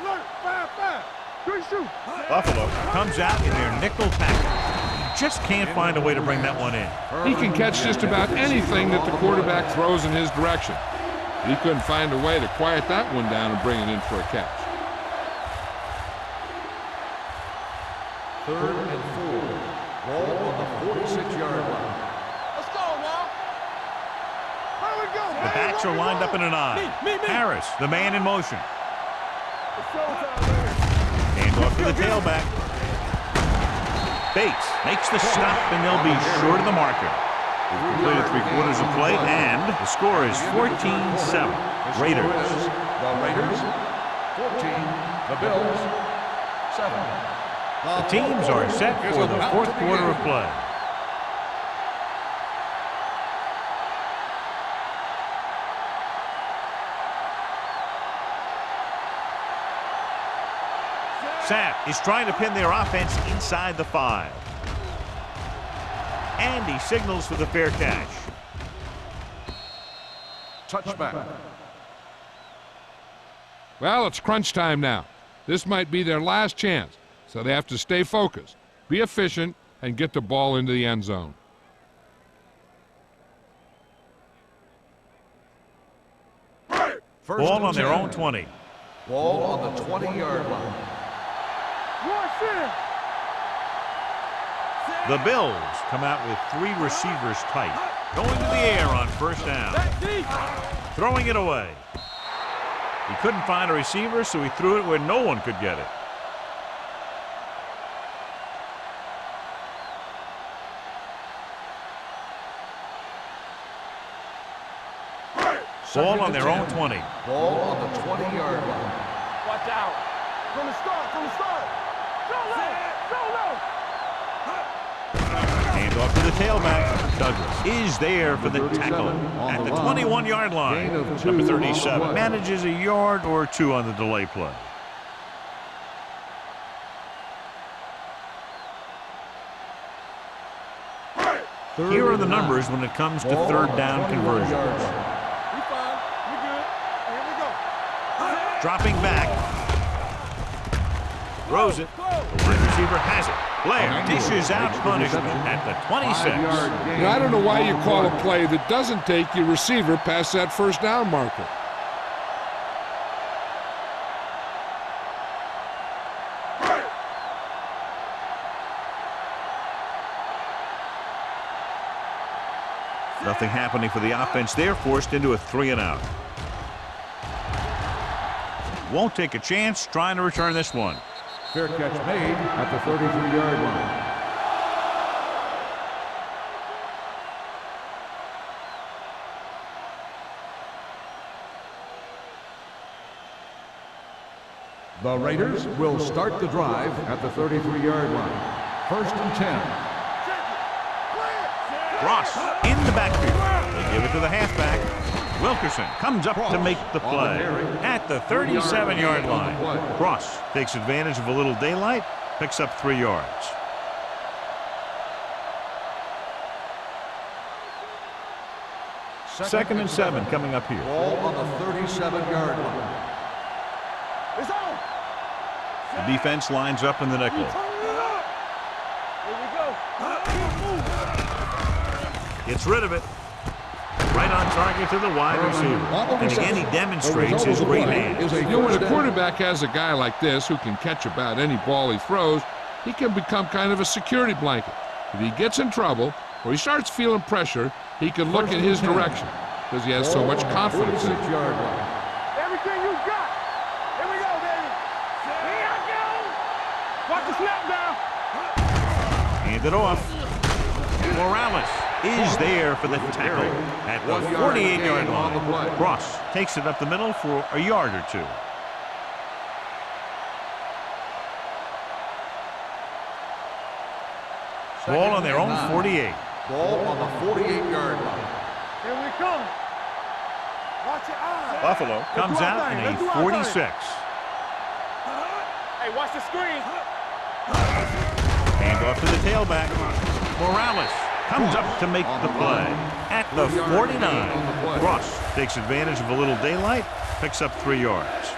Speaker 3: Alert. 5-5. 3 shoot.
Speaker 1: Buffalo comes out in their nickel package. Just can't find a way to bring that one in.
Speaker 4: He can catch just about anything that the quarterback throws in his direction. He couldn't find a way to quiet that one down and bring it in for a catch.
Speaker 2: 3rd and 4. Ball on the 46-yard line.
Speaker 3: Let's go now. Where we go?
Speaker 1: The backs are lined up in an I. Harris, the man in motion.
Speaker 3: It's showtime, baby.
Speaker 1: Hand off to the tailback. Bates makes the stop, and they'll be short of the marker. We've completed 3/4 of play, and the score is 14-7. Raiders.
Speaker 2: The Raiders, 14. The Bills, 7.
Speaker 1: The teams are set for the 4th quarter of play. Sapp is trying to pin their offense inside the 5. And he signals for the fair catch.
Speaker 2: Touchback.
Speaker 4: Well, it's crunch time now. This might be their last chance, so they have to stay focused, be efficient, and get the ball into the end zone.
Speaker 2: First
Speaker 1: Ball
Speaker 2: and
Speaker 1: on their
Speaker 2: 10.
Speaker 1: own 20.
Speaker 2: Ball on the 20-yard line.
Speaker 3: Rush in.
Speaker 1: The Bills come out with 3 receivers tight. Going to the air on 1st down. Throwing it away. He couldn't find a receiver, so he threw it where no one could get it. Ball on their own 20.
Speaker 2: Ball on the 20-yard line.
Speaker 3: Watch out. From the start, from the start. Go low, go low.
Speaker 1: Hand off to the tailback. Douglas is there for the tackle at the 21-yard line. Number 37 manages a yard or 2 on the delay play. Here are the numbers when it comes to 3rd down conversions.
Speaker 3: We fine. We good. Here we go.
Speaker 1: Dropping back. Throws it. The wide receiver has it. Blair dishes out punishment at the 26.
Speaker 4: Now, I don't know why you call a play that doesn't take your receiver past that 1st down marker.
Speaker 1: Nothing happening for the offense. They're forced into a 3-and-out. Won't take a chance trying to return this one.
Speaker 2: Fair catch made at the 33-yard line. The Raiders will start the drive at the 33-yard line. 1st and 10.
Speaker 1: Ross in the backfield. They give it to the halfback. Wilkerson comes up to make the play at the 37-yard line. Cross takes advantage of a little daylight, picks up 3 yards. Second and 7 coming up here.
Speaker 2: Ball on the 37-yard line.
Speaker 3: It's on.
Speaker 1: The defense lines up in the nickel.
Speaker 3: Here we go.
Speaker 1: Gets rid of it. Right on target to the wide receiver. And again, he demonstrates his great hands.
Speaker 4: You know, when a quarterback has a guy like this who can catch about any ball he throws, he can become kind of a security blanket. If he gets in trouble or he starts feeling pressure, he can look in his direction because he has so much confidence in it.
Speaker 3: Everything you got. Here we go, baby. Here I go. Watch the snap down.
Speaker 1: Hand it off. Morales is there for the tackle at the 48-yard line. Cross takes it up the middle for a yard or 2. Ball on their own 48.
Speaker 2: Ball on the 48-yard line.
Speaker 3: Here we come. Watch your eyes.
Speaker 1: Buffalo comes out in a 46.
Speaker 3: Hey, watch the screen.
Speaker 1: Hand off to the tailback. Morales comes up to make the play at the 49. Cross takes advantage of a little daylight, picks up 3 yards.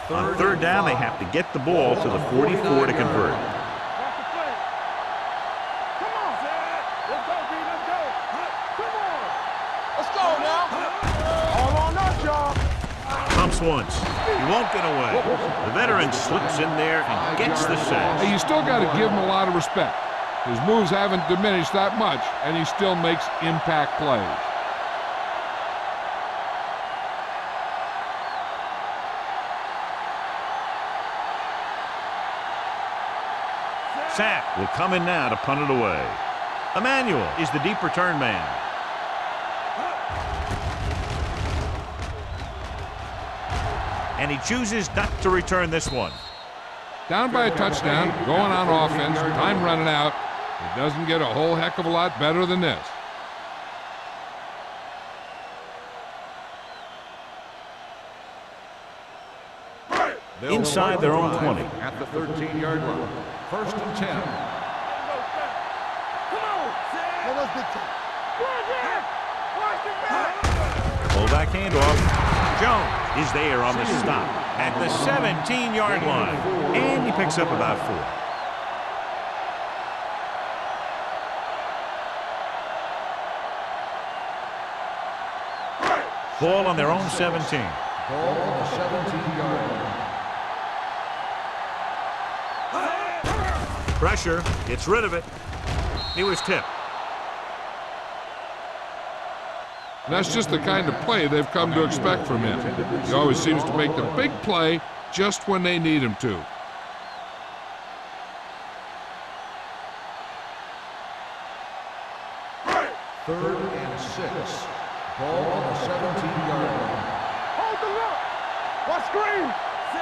Speaker 1: On 3rd down, they have to get the ball to the 44 to convert.
Speaker 3: Watch the play. Come on. Let's go, B. Let's go. Come on. Let's go now. All on us, y'all.
Speaker 1: Pumps once. He won't get away. The veteran slips in there and gets the sack.
Speaker 4: Hey, you still got to give him a lot of respect. His moves haven't diminished that much, and he still makes impact plays.
Speaker 1: Sapp will come in now to punt it away. Emmanuel is the deep return man. And he chooses not to return this one.
Speaker 4: Down by a touchdown, going on offense, time running out. It doesn't get a whole heck of a lot better than this.
Speaker 1: Inside their own 20.
Speaker 2: At the 13-yard line. 1st and 10.
Speaker 1: Fullback handoff. Jones is there on the stop at the 17-yard line. And he picks up about 4. Ball on their own 17.
Speaker 2: Ball on the 17-yard line.
Speaker 1: Pressure, gets rid of it. He was tipped.
Speaker 4: And that's just the kind of play they've come to expect from him. He always seems to make the big play just when they need him to.
Speaker 2: Third and 6. Ball on the 17-yard line.
Speaker 3: Hold the look. Watch screen.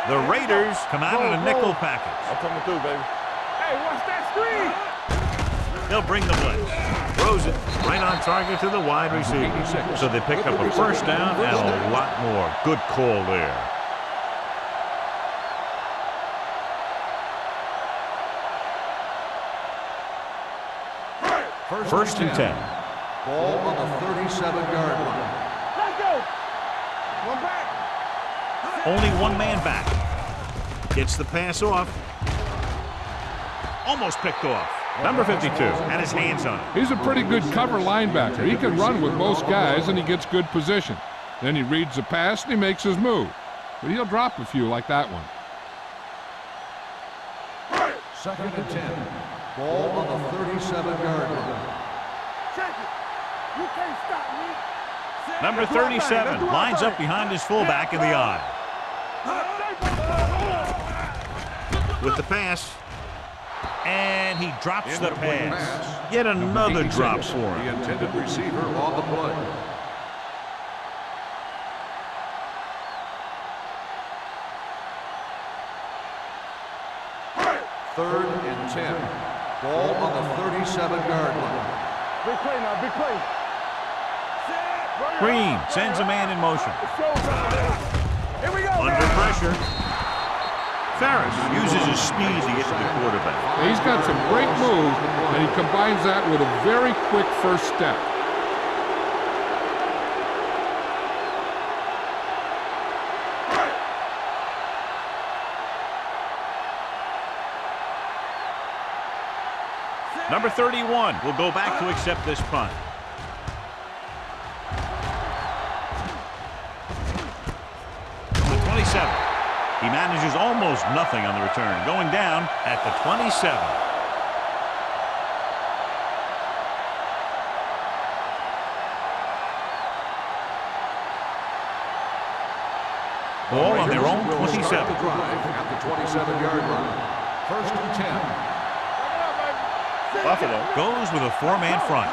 Speaker 1: The Raiders come out in a nickel package.
Speaker 3: I'm coming through, baby. Hey, watch that screen.
Speaker 1: They'll bring the blitz. Throws it right on target to the wide receiver. So they pick up a first down and a lot more. Good call there. First and 10.
Speaker 2: Ball on the 37-yard line.
Speaker 3: Let's go. One back.
Speaker 1: Only one man back. Gets the pass off. Almost picked off. Number 52 had his hands on it.
Speaker 4: He's a pretty good cover linebacker. He can run with most guys, and he gets good position. Then he reads the pass, and he makes his move. But he'll drop a few like that one.
Speaker 2: 2nd and 10. Ball on the 37-yard line.
Speaker 3: Check it. You can't stop me.
Speaker 1: Number 37 lines up behind his fullback in the eye. With the pass. And he drops the pass. Yet another drop for him.
Speaker 2: The intended receiver on the play. Third and 10. Ball on the 37-yard line.
Speaker 3: Big play now, big play.
Speaker 1: Green sends a man in motion.
Speaker 3: Here we go,
Speaker 1: Under pressure. Ferris uses his speed to get to the quarterback.
Speaker 4: He's got some great moves, and he combines that with a very quick first step.
Speaker 1: Number 31 will go back to accept this punt. The 27. He manages almost nothing on the return, going down at the 27. Ball on their own 27.
Speaker 2: Start the drive at the 27-yard line. 1st and 10.
Speaker 1: Buffalo goes with a four-man front.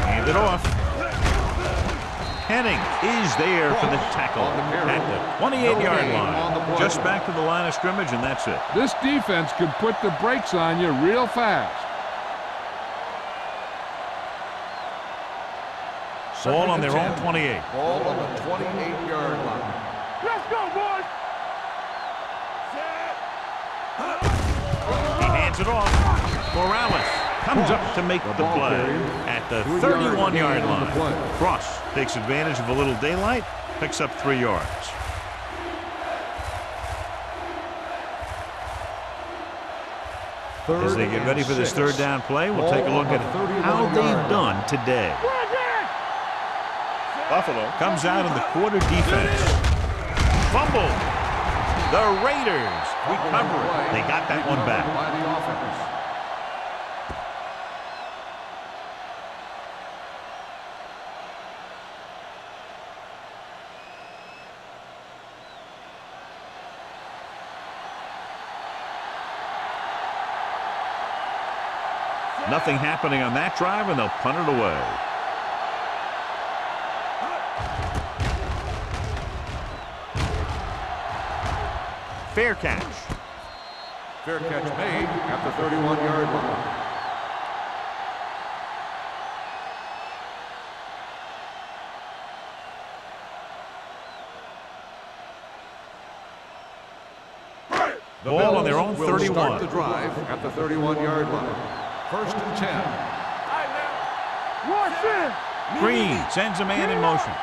Speaker 1: Hand it off. Henning is there for the tackle at the 28-yard line. Just back to the line of scrimmage, and that's it.
Speaker 4: This defense could put the brakes on you real fast.
Speaker 1: Ball on their own 28.
Speaker 2: Ball on the 28-yard line.
Speaker 3: Let's go, boys.
Speaker 1: He hands it off. Morales comes up to make the play at the 31-yard line. Cross takes advantage of a little daylight, picks up 3 yards. As they get ready for this third down play, we'll take a look at how they've done today.
Speaker 3: Buffalo
Speaker 1: comes out in the quarter defense. fumble. The Raiders recover it. They got that one back.
Speaker 2: By the offense.
Speaker 1: Nothing happening on that drive, and they'll punt it away. Fair catch.
Speaker 2: Fair catch made at the 31-yard line. The
Speaker 1: Ball on their
Speaker 2: Bills
Speaker 1: own
Speaker 2: will
Speaker 1: 31.
Speaker 2: Start the drive at the 31-yard line. First and 10.
Speaker 3: Watch it.
Speaker 1: Green sends a man in motion.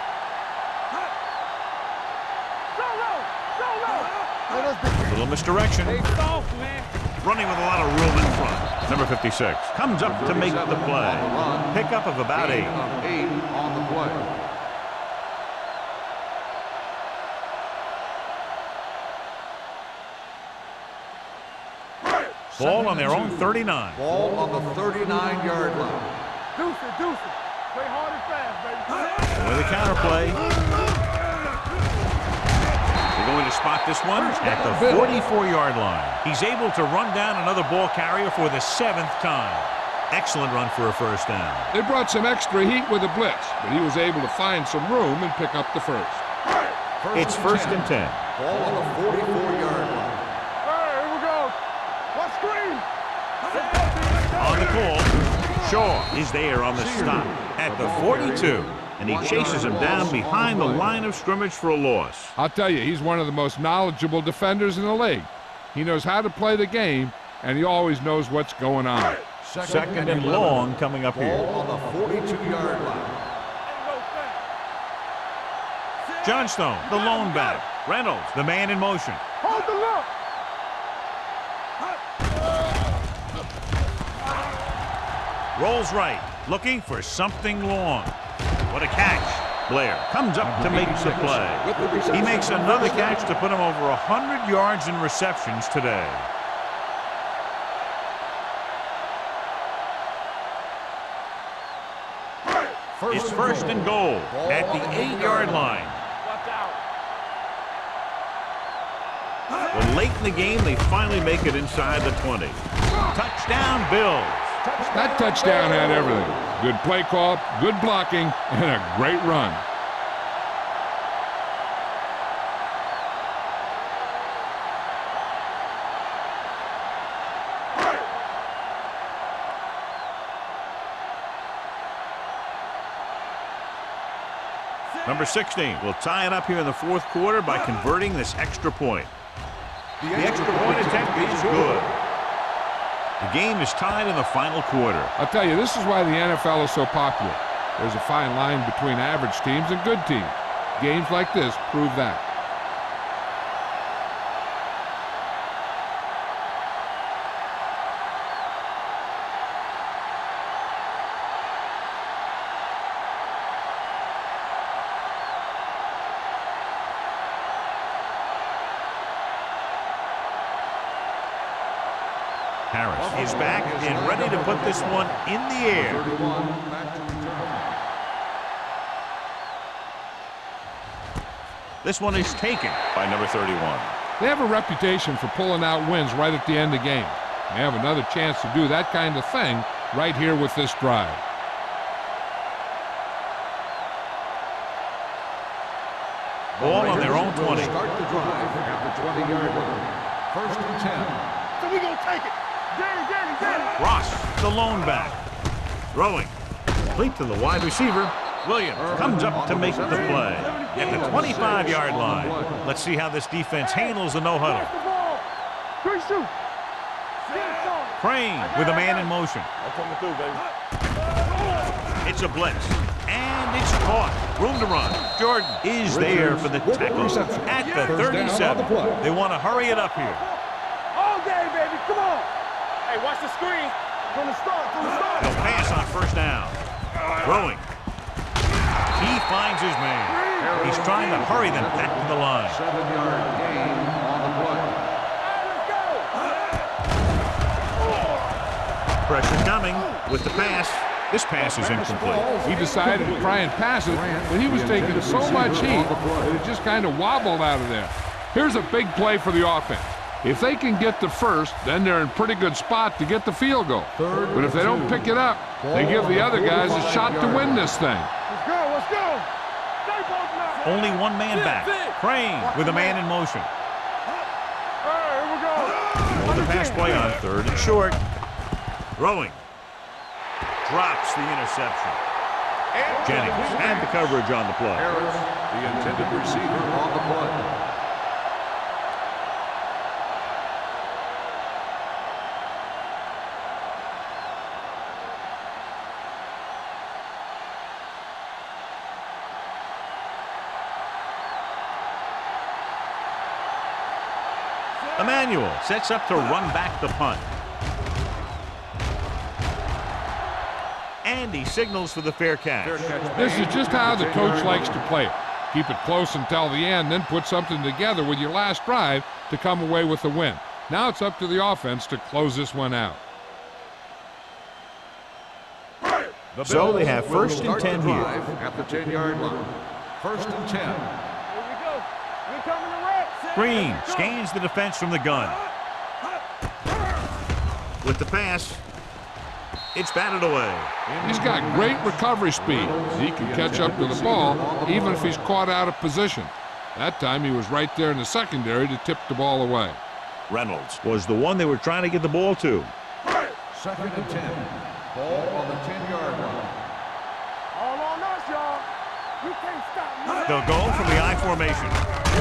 Speaker 1: Little misdirection. Running with a lot of room in front. Number 56 comes up to make the play. Pickup of about 8.
Speaker 2: 8 on the play.
Speaker 1: Ball on their own 39.
Speaker 2: Ball on the 39-yard line.
Speaker 3: Deuce it. Play hard and fast, baby.
Speaker 1: With a counterplay. They're going to spot this one at the 44-yard line. He's able to run down another ball carrier for the 7th time. Excellent run for a first down.
Speaker 4: They brought some extra heat with a blitz, but he was able to find some room and pick up the first.
Speaker 1: It's first and 10.
Speaker 2: Ball on the 44-yard line.
Speaker 3: Here we go. What screen?
Speaker 1: On the call, Shaw is there on the stop at the 42, and he chases him down behind the line of scrimmage for a loss.
Speaker 4: I'll tell you, he's one of the most knowledgeable defenders in the league. He knows how to play the game, and he always knows what's going on.
Speaker 1: Second and long coming up here.
Speaker 2: Ball on the 42-yard line.
Speaker 1: Johnstone, the lone back. Reynolds, the man in motion.
Speaker 3: Hold the look.
Speaker 1: Rolls right, looking for something long. What a catch. Blair comes up to make the play. He makes another catch to put him over 100 yards in receptions today. It's first and goal at the 8-yard line. Well, late in the game, they finally make it inside the 20. Touchdown, Bills.
Speaker 4: That touchdown had everything. Good play call, good blocking, and a great run.
Speaker 1: Number 16 will tie it up here in the fourth quarter by converting this extra point. The extra point attempt is good. The game is tied in the final quarter.
Speaker 4: I'll tell you, this is why the NFL is so popular. There's a fine line between average teams and good teams. Games like this prove that.
Speaker 1: Harris is back and ready to put this one in the air. This one is taken by number 31.
Speaker 4: They have a reputation for pulling out wins right at the end of games. They have another chance to do that kind of thing right here with this drive.
Speaker 1: Ball on their own 20.
Speaker 2: Start the drive at the 20-yard line. First and 10.
Speaker 3: So we gonna take it. Danny.
Speaker 1: Ross, the lone back. Throwing. Complete to the wide receiver. Williams comes up to make the play at the 25-yard line. Let's see how this defense handles the no-huddle. Crane with a man in motion. It's a blitz. And it's caught. Room to run. Jordan is there for the tackle at the 37. They want to hurry it up here.
Speaker 3: All day, baby. Come on. Hey, watch the screen. From the start.
Speaker 1: They'll pass on first down. Throwing. He finds his man. He's trying to hurry them back to the line.
Speaker 2: 7-yard gain on the play.
Speaker 1: Pressure coming with the pass. This pass is incomplete.
Speaker 4: He decided to try and pass it, but he was taking so much heat that it just kind of wobbled out of there. Here's a big play for the offense. If they can get the first, then they're in pretty good spot to get the field goal. But if they don't pick it up, they give the other guys a shot to win this thing.
Speaker 3: Let's go, let's go. Stay both now.
Speaker 1: Only one man back. Crane with a man in motion.
Speaker 3: All right, here we go.
Speaker 1: On the pass play on 3rd and short. Throwing. Drops the interception. Jennings had the coverage on the play.
Speaker 2: Harris, the intended receiver on the play.
Speaker 1: Emmanuel sets up to run back the punt. And he signals for the fair catch.
Speaker 4: This is just how the coach likes to play it. Keep it close until the end, then put something together with your last drive to come away with the win. Now it's up to the offense to close this one out.
Speaker 1: So they have 1st and 10 here.
Speaker 2: At the 10-yard line. 1st and 10.
Speaker 3: Here we go. We're coming to red.
Speaker 1: Green scans the defense from the gun. With the pass, it's batted away.
Speaker 4: He's got great recovery speed. He can catch up to the ball even if he's caught out of position. That time he was right there in the secondary to tip the ball away.
Speaker 1: Reynolds was the one they were trying to get the ball to.
Speaker 2: 2nd and 10. Ball on the 10-yard line.
Speaker 3: All on us, y'all. You can't stop me.
Speaker 1: They'll go from the I formation.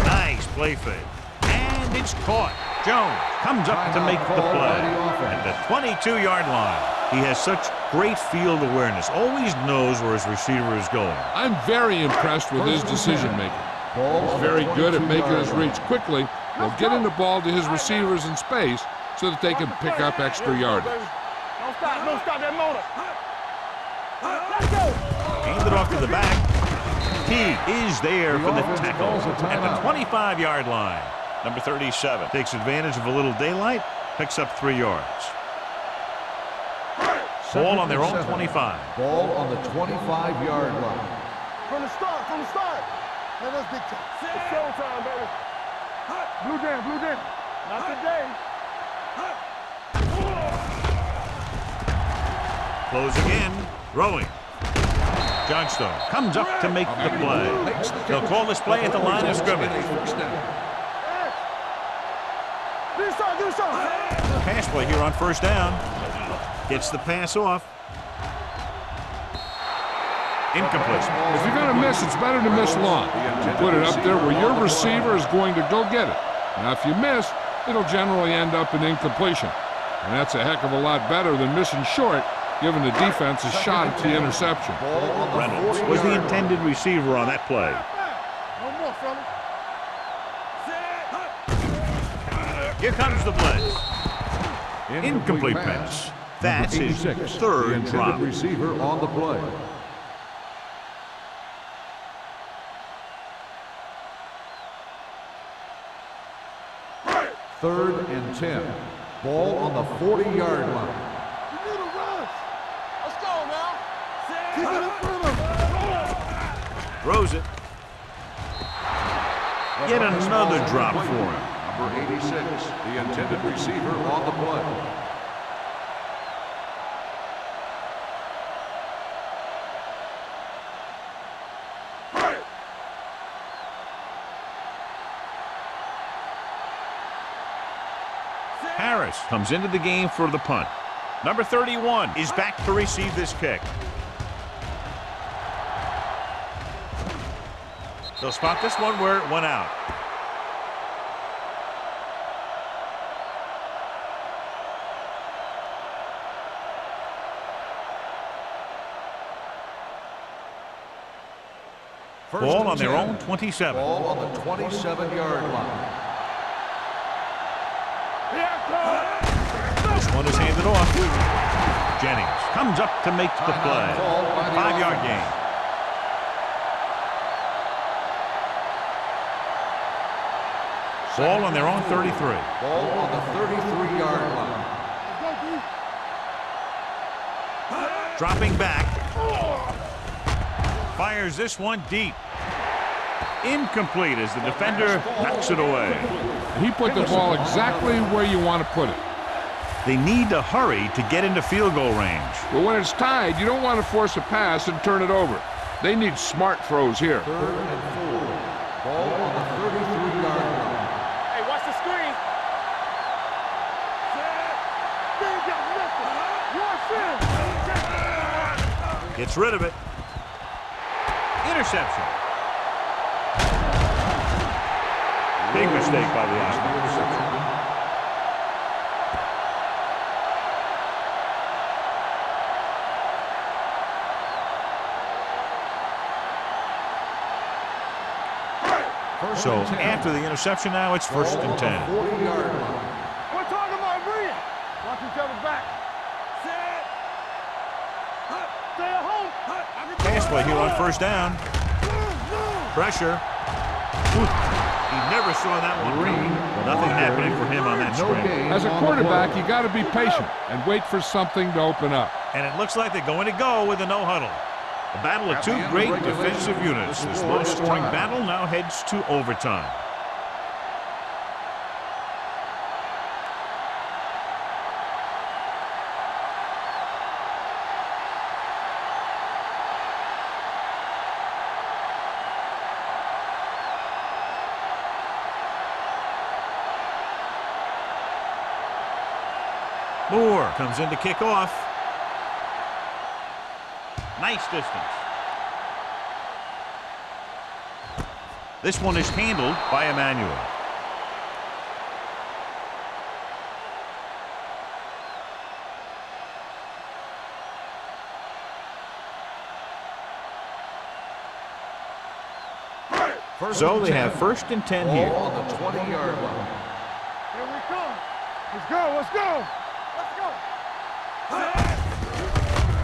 Speaker 1: Nice play fake. And it's caught. Jones comes up to make the play at the 22-yard line. He has such great field awareness, always knows where his receiver is going.
Speaker 4: I'm very impressed with his decision-making. He's very good at making his reads quickly while getting the ball to his receivers in space so that they can pick up extra yardage.
Speaker 3: Don't stop that motor. Let's go.
Speaker 1: Handed off to the back. He is there for the tackle at the 25-yard line. Number 37 takes advantage of a little daylight, picks up 3 yards. Ball on their own 25.
Speaker 2: Ball on the 25-yard line.
Speaker 3: From the start. Man, that's big time. It's showtime, baby. Blue jam. Not today.
Speaker 1: Closing in, throwing. Johnstone comes up to make the play. They'll call this play at the line of scrimmage.
Speaker 3: Do something.
Speaker 1: Pass play here on 1st down. Gets the pass off. Incomplete.
Speaker 4: If you're going to miss, it's better to miss long. You put it up there where your receiver is going to go get it. Now, if you miss, it'll generally end up in incompletion. And that's a heck of a lot better than missing short, giving the defense a shot at the interception.
Speaker 1: Reynolds was the intended receiver on that play.
Speaker 3: No more, fellas.
Speaker 1: Here comes the blitz. Incomplete pass. That's his 3rd drop.
Speaker 2: Receiver on the play. Third and 10. Ball on the 40-yard line.
Speaker 3: You need a rush. Let's go now. Keep it in front of him.
Speaker 1: Throws it. Yet another drop for him.
Speaker 2: Number 86, the intended receiver on the play.
Speaker 1: Harris comes into the game for the punt. Number 31 is back to receive this kick. They'll spot this one where it went out. Ball on their own 27.
Speaker 2: Ball on the 27-yard line.
Speaker 1: This one is handed off. Jennings comes up to make the play. 5-yard gain. Ball on their own 33.
Speaker 2: Ball on the 33-yard line.
Speaker 1: Dropping back. Fires this one deep. Incomplete as the defender knocks it away.
Speaker 4: He put the ball exactly where you want to put it.
Speaker 1: They need to hurry to get into field goal range.
Speaker 4: But when it's tied, you don't want to force a pass and turn it over. They need smart throws here.
Speaker 2: 3rd and 4. Ball on the 33-yard line.
Speaker 3: Hey, watch the screen.
Speaker 1: Gets rid of it. Interception. Big mistake by the offense. So after the interception now, it's 1st and 10.
Speaker 2: 40-yard line.
Speaker 3: We're talking about brilliant. Watch each other back. Stay at home.
Speaker 1: Pass play here on 1st down. Pressure. He never saw that one coming. Nothing happening for him on that string.
Speaker 4: As a quarterback, you got to be patient and wait for something to open up.
Speaker 1: And it looks like they're going to go with a no huddle. A battle of 2 great defensive units. This low-scoring battle now heads to overtime. Moore comes in to kick off. Nice distance. This one is handled by Emmanuel. So they have 1st and 10 here.
Speaker 2: Ball on the 20-yard line.
Speaker 3: Here we come. Let's go. Let's go. Let's go.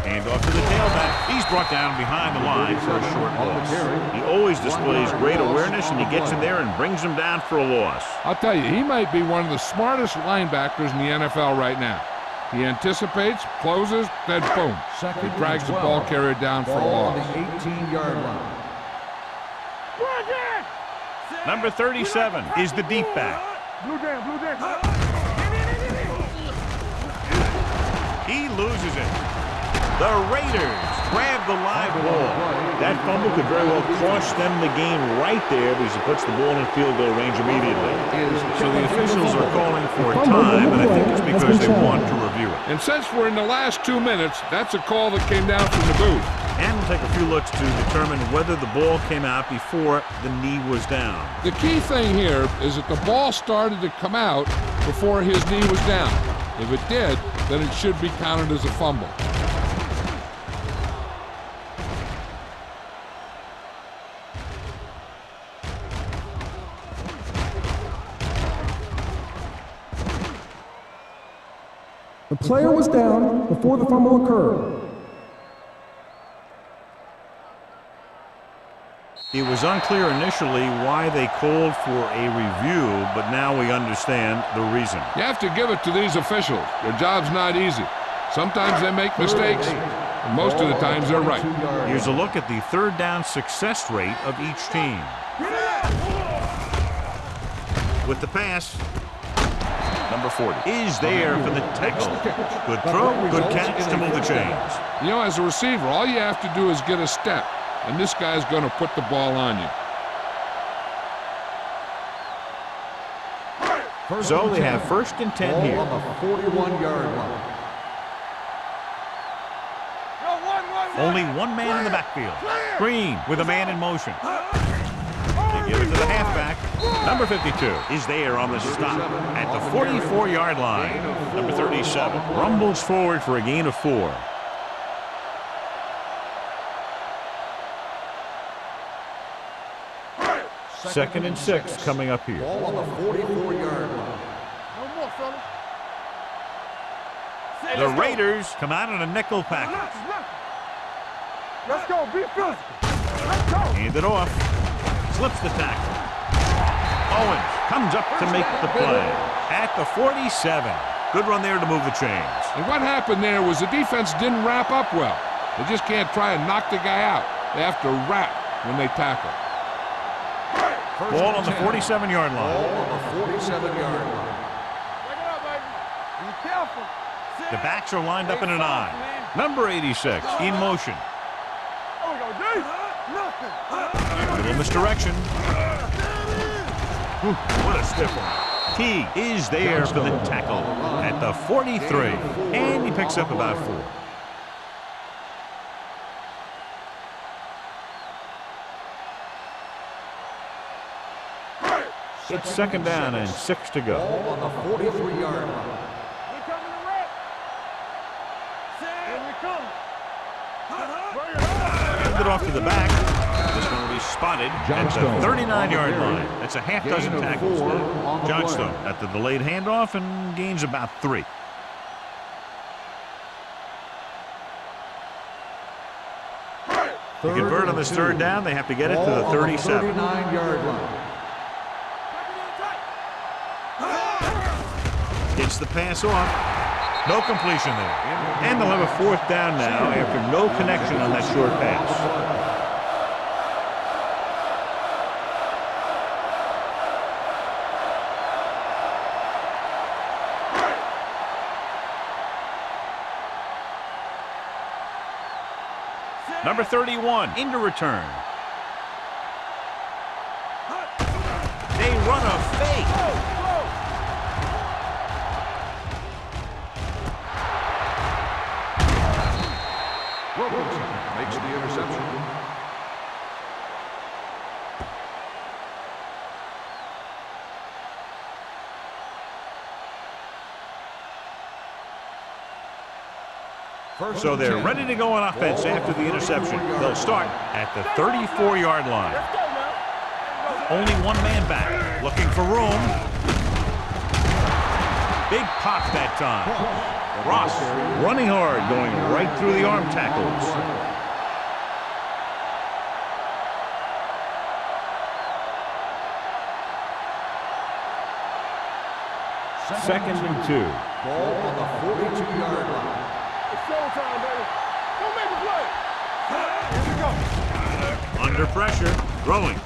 Speaker 1: Hand off to the tailback. He's brought down behind the line for a short loss. He always displays great awareness, and he gets in there and brings him down for a loss.
Speaker 4: I'll tell you, he might be one of the smartest linebackers in the NFL right now. He anticipates, closes, then boom. He drags the ball carrier down for a
Speaker 2: Ball on
Speaker 4: loss.
Speaker 2: the 18-yard line.
Speaker 1: Number 37 is the deep back.
Speaker 3: Blue down. Blue down.
Speaker 1: He loses it. The Raiders grab the live ball. That fumble could very well cost them the game right there because he puts the ball in field goal range immediately. So the officials are calling for time, and I think it's because they want to review it.
Speaker 4: And since we're in the last 2 minutes, that's a call that came down from the booth.
Speaker 1: And we'll take a few looks to determine whether the ball came out before the knee was down.
Speaker 4: The key thing here is that the ball started to come out before his knee was down. If it did, then it should be counted as a fumble.
Speaker 5: The player was down before the fumble occurred.
Speaker 1: It was unclear initially why they called for a review, but now we understand the reason.
Speaker 4: You have to give it to these officials. Their job's not easy. Sometimes they make mistakes, and most of the times they're right.
Speaker 1: Here's a look at the 3rd down success rate of each team. With the pass, number 40 is there for the tackle. Good throw, good catch to move the chains.
Speaker 4: You know, as a receiver, all you have to do is get a step, and this guy's going to put the ball on you.
Speaker 1: So they have 1st and 10 here.
Speaker 2: Ball on the 41-yard line.
Speaker 1: Only one man in the backfield. Green with a man in motion. They give it to the halfback. Number 52 is there on the stop at the 44-yard line. Number 37 rumbles forward for a gain of 4. Second and 6 coming up here.
Speaker 2: Ball on the 44-yard line.
Speaker 3: No more, fellas.
Speaker 1: The Raiders come out in a nickel package.
Speaker 3: Let's go. Be physical. Let's go.
Speaker 1: Hand it off. Slips the tackle. Owens comes up to make the play at the 47. Good run there to move the chains.
Speaker 4: And what happened there was the defense didn't wrap up well. They just can't try and knock the guy out. They have to wrap when they tackle.
Speaker 1: Ball on the 47-yard line.
Speaker 2: Ball on the 47-yard line.
Speaker 3: Check it out, baby. Be careful.
Speaker 1: The backs are lined up in an I. Number 86 in motion.
Speaker 3: There we go, D. Nothing.
Speaker 1: Little misdirection. What a stiff one. T is there for the tackle at the 43. And he picks up about 4. It's second down and 6 to go.
Speaker 2: Ball on the 43-yard line.
Speaker 3: Here coming the red. Here we come. Bring it on.
Speaker 1: Hand it off to the back. This one will be spotted at the 39-yard line. That's a half dozen tackles now. Johnstone at the delayed handoff and gains about 3. To convert on this third down, they have to get it to the 37.
Speaker 2: 39-yard line.
Speaker 1: Gets the pass off. No completion there. And they'll have a 4th down now after no connection on that short pass. Number 31 into return. They run a fake.
Speaker 2: Makes the interception.
Speaker 1: So they're ready to go on offense after the interception. They'll start at the 34-yard line. Only one man back, looking for room. Big pop that time. Ross running hard, going right through the arm tackles. Second and 2.
Speaker 2: Ball on the 42-yard line.
Speaker 3: It's showtime, baby. Don't make a play. Here we go.
Speaker 1: Under pressure, throwing.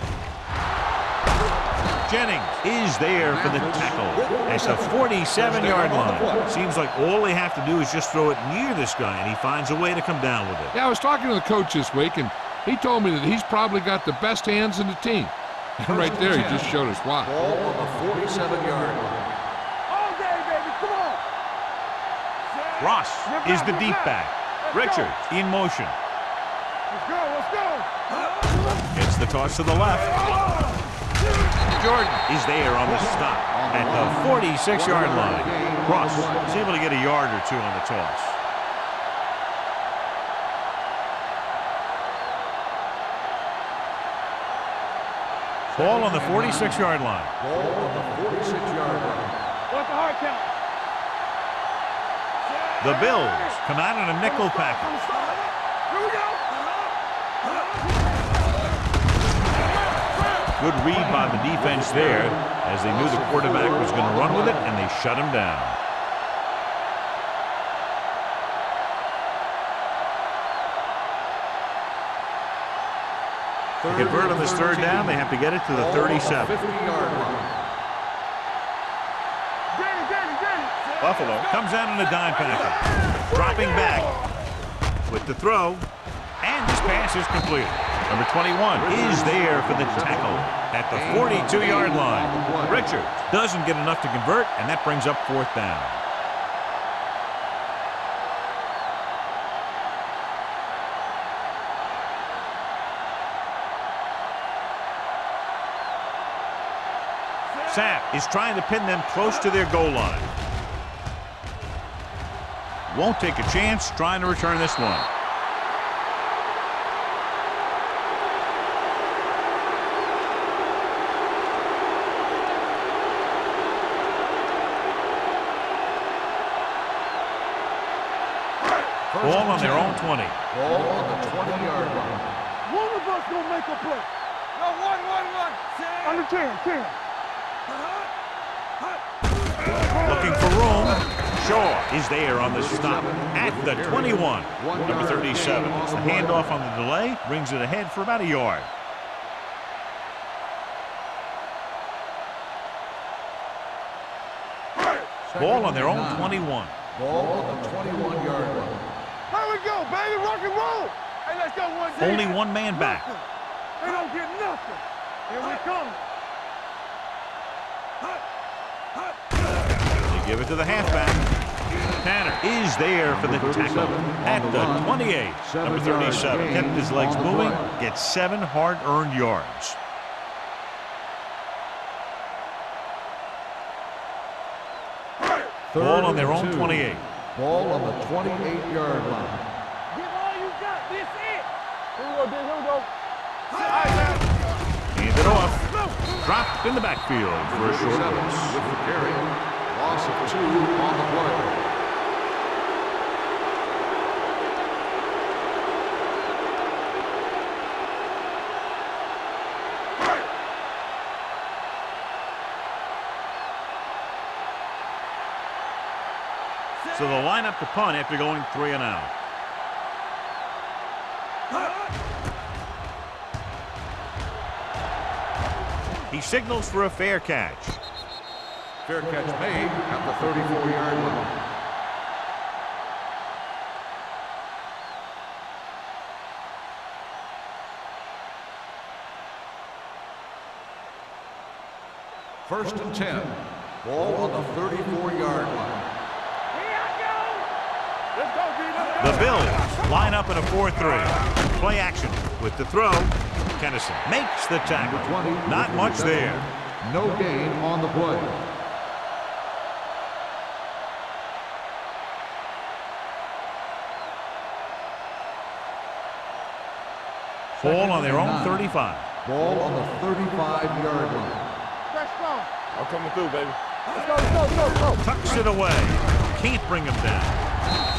Speaker 1: Jennings is there for the tackle at the 47-yard line. Seems like all they have to do is just throw it near this guy, and he finds a way to come down with it.
Speaker 4: Yeah, I was talking to the coach this week, and he told me that he's probably got the best hands in the team. And right there, he just showed us why.
Speaker 2: Ball on the 47-yard line.
Speaker 3: All day, baby. Come on.
Speaker 1: Ross is the deep back. Richards in motion.
Speaker 3: Let's go. Let's go.
Speaker 1: Gets the toss to the left. Jordan is there on the stop at the 46-yard line. Ross is able to get a yard or 2 on the toss. Ball on the 46-yard line.
Speaker 2: Ball on the 46-yard line.
Speaker 3: What's the hard count?
Speaker 1: The Bills come out in a nickel package.
Speaker 3: Here we go.
Speaker 1: Good read by the defense there as they knew the quarterback was going to run with it, and they shut him down. To convert on this third down, they have to get it to the 37.
Speaker 2: 50-yard line.
Speaker 1: Buffalo comes out in a dime package. Dropping back with the throw, and this pass is completed. Number 21 is there for the tackle at the 42-yard line. Richards doesn't get enough to convert, and that brings up 4th down. Sapp is trying to pin them close to their goal line. Won't take a chance trying to return this one. Ball on their own 20.
Speaker 2: Ball on the 20-yard line.
Speaker 3: One of us gonna make a play. No, one. Under 10.
Speaker 1: Looking for room. Shaw is there on the stop at the 21. Number 37. It's the handoff on the delay. Brings it ahead for about a yard. Ball on their own 21.
Speaker 2: Ball on the 21-yard line.
Speaker 3: Here we go, baby. Rock and roll. Hey, let's go one team.
Speaker 1: Only one man back.
Speaker 3: They don't get nothing. Here we come.
Speaker 1: They give it to the halfback. Tanner is there for the tackle at the 28. Number 37 kept his legs moving, gets 7 hard-earned yards. Ball on their own 28.
Speaker 2: Ball on the 28-yard line.
Speaker 3: Give all you got. This it. Here we go, Dick. Here we go. All right, man.
Speaker 1: Hand it off. Dropped in the backfield for a short loss.
Speaker 2: With the carry. Loss of 2 on the play.
Speaker 1: So they'll line up to punt after going 3 and out. He signals for a fair catch.
Speaker 2: Fair catch made at the 34-yard line. First and 10. Ball on the 34-yard line.
Speaker 1: The Bills line up in a 4-3. Play action with the throw. Kennison makes the tackle. Not much there.
Speaker 2: No gain on the play.
Speaker 1: Ball on their own 35.
Speaker 2: Ball on the 35-yard line.
Speaker 3: I'm coming through, baby. Let's go.
Speaker 1: Tucks it away. Can't bring him down.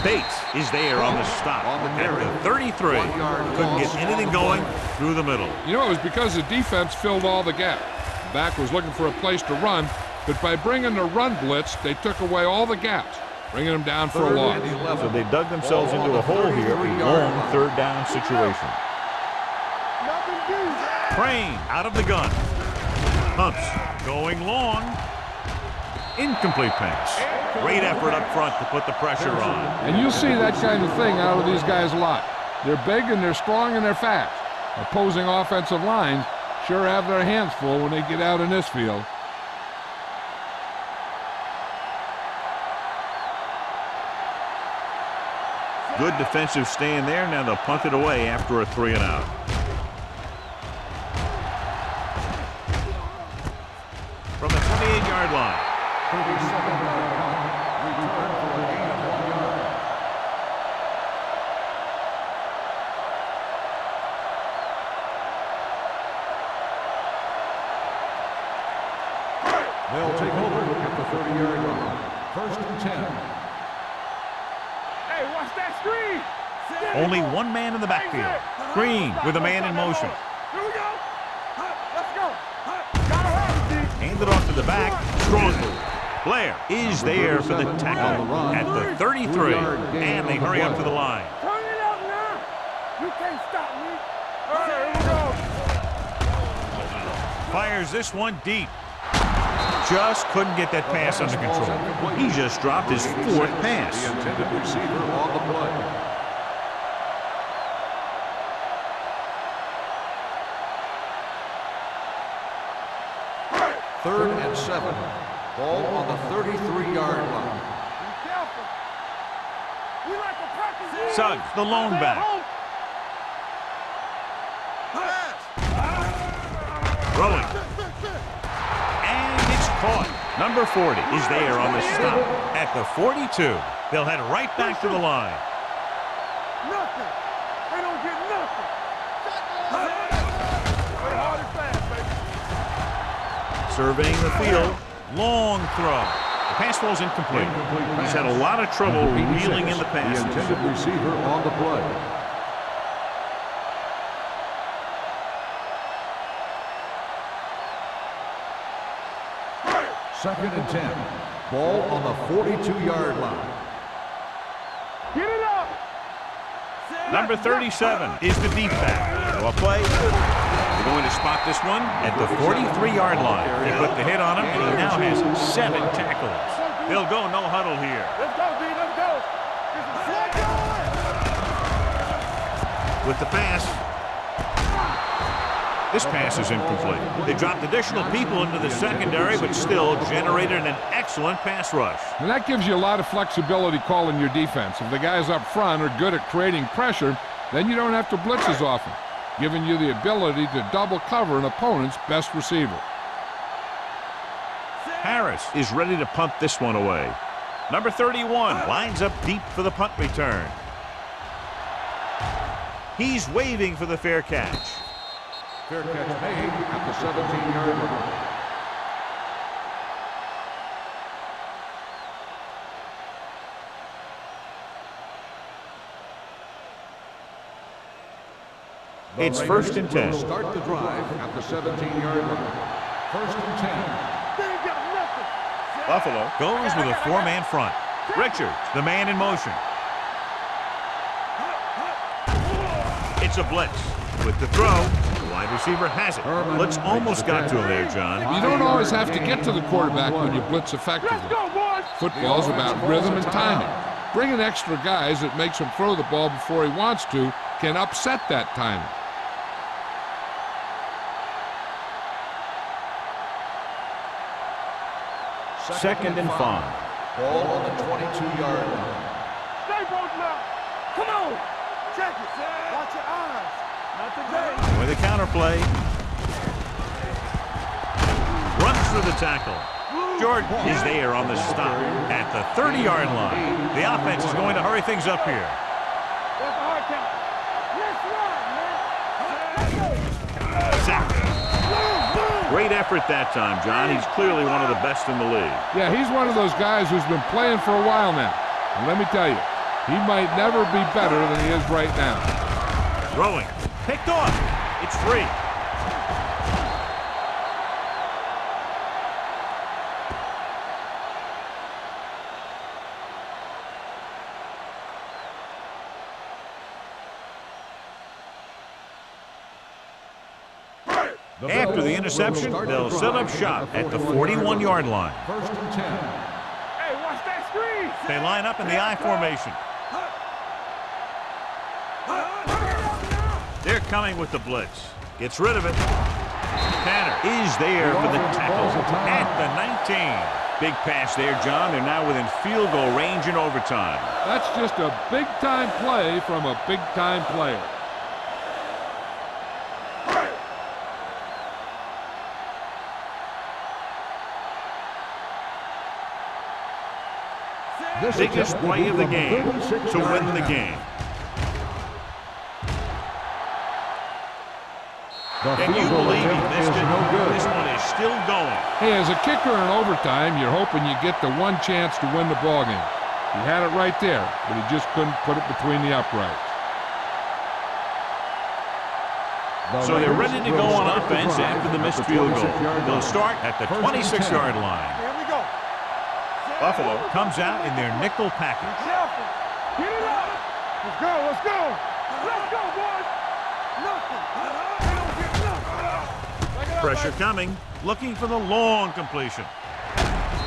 Speaker 1: Bates is there on the stop at the 33. Couldn't get anything going through the middle.
Speaker 4: You know, it was because the defense filled all the gap. The back was looking for a place to run, but by bringing the run blitz, they took away all the gaps, bringing them down for a loss.
Speaker 1: So they dug themselves into a hole here, a long third down situation. Crane out of the gun. Hunts going long. Incomplete pass. Great effort up front to put the pressure on.
Speaker 4: And you'll see that kind of thing out of these guys a lot. They're big and they're strong and they're fast. Opposing offensive lines sure have their hands full when they get out in this field.
Speaker 1: Good defensive stand there. Now they'll punt it away after a 3 and out. From the 28-yard line.
Speaker 2: 37-yard punt. Return for a gain of 1 yard. They'll take over at the 30-yard line. First and 10.
Speaker 3: Hey, watch that screen.
Speaker 1: Only one man in the backfield. Green with a man in motion.
Speaker 3: Here we go. Let's go. Gotta have it, D.
Speaker 1: Hand it off to the back. Strong move. Blair is there for the tackle at the 33. And they hurry up to the line.
Speaker 3: Turn it up now. You can't stop me. All right, here we go.
Speaker 1: Fires this one deep. Just couldn't get that pass under control. He just dropped his 4th pass.
Speaker 2: The intended receiver on the play. Third and 7. Ball on the 33-yard line.
Speaker 3: Be careful. We like a practice.
Speaker 1: Suggs, the lone back. Throwing. And it's caught. Number 40 is there on the stop at the 42. They'll head right back to the line.
Speaker 3: Nothing. They don't get nothing. Play hard and fast, baby.
Speaker 1: Surveying the field. Long throw. The pass ball's incomplete. He's had a lot of trouble reeling in the pass.
Speaker 2: The intended receiver on the play. Second and 10. Ball on the 42-yard line.
Speaker 3: Get it up.
Speaker 1: Number 37 is the deep back. Well played. They're going to spot this one at the 43-yard line. They put the hit on him, and he now has 7 tackles. He'll go no huddle here.
Speaker 3: Let's go, D. Let's go.
Speaker 1: With the pass. This pass is incomplete. They dropped additional people into the secondary, but still generated an excellent pass rush.
Speaker 4: And that gives you a lot of flexibility calling your defense. If the guys up front are good at creating pressure, then you don't have to blitz as often, giving you the ability to double cover an opponent's best receiver.
Speaker 1: Harris is ready to punt this one away. Number 31 lines up deep for the punt return. He's waving for the fair catch.
Speaker 2: Fair catch made at the 17-yard line.
Speaker 1: It's first and 10.
Speaker 2: Start the drive at the 17-yard line. First and 10.
Speaker 1: Buffalo goes with a 4-man front. Richards, the man in motion. It's a blitz. With the throw, the wide receiver has it. Blitz almost got to him there, John.
Speaker 4: You don't always have to get to the quarterback when you blitz effectively. Football's about rhythm and timing. Bringing extra guys that makes him throw the ball before he wants to can upset that timing.
Speaker 1: Second and 5.
Speaker 2: Ball on the 22-yard line.
Speaker 3: Stay both now. Come on. Check it. Watch your eyes. Not today.
Speaker 1: With a counter play. Runs through the tackle. Jordan is there on the stop at the 30-yard line. The offense is going to hurry things up here.
Speaker 3: What's the hard count? Let's run, man.
Speaker 1: Sack. Great effort that time, John. He's clearly one of the best in the league.
Speaker 4: Yeah, he's one of those guys who's been playing for a while now. And let me tell you, he might never be better than he is right now.
Speaker 1: Throwing. Picked off. It's free. After the interception, they'll set up shop at the 41-yard line.
Speaker 2: First and 10.
Speaker 3: Hey, watch that screen.
Speaker 1: They line up in the I formation. They're coming with the blitz. Gets rid of it. Tanner is there for the tackle at the 19. Big pass there, John. They're now within field goal range in overtime.
Speaker 4: That's just a big-time play from a big-time player.
Speaker 1: Biggest play of the game to win the game. Can you believe he missed it? This one is still going.
Speaker 4: Hey, as a kicker in overtime, you're hoping you get the one chance to win the ballgame. He had it right there, but he just couldn't put it between the uprights.
Speaker 1: So they're ready to go on offense after the missed field goal. They'll start at the 26-yard line.
Speaker 3: Here we go.
Speaker 1: Buffalo comes out in their nickel package.
Speaker 3: Careful. Get it up. Let's go. Let's go. Let's go, boys. Nothing. They don't get nothing.
Speaker 1: Pressure coming, looking for the long completion.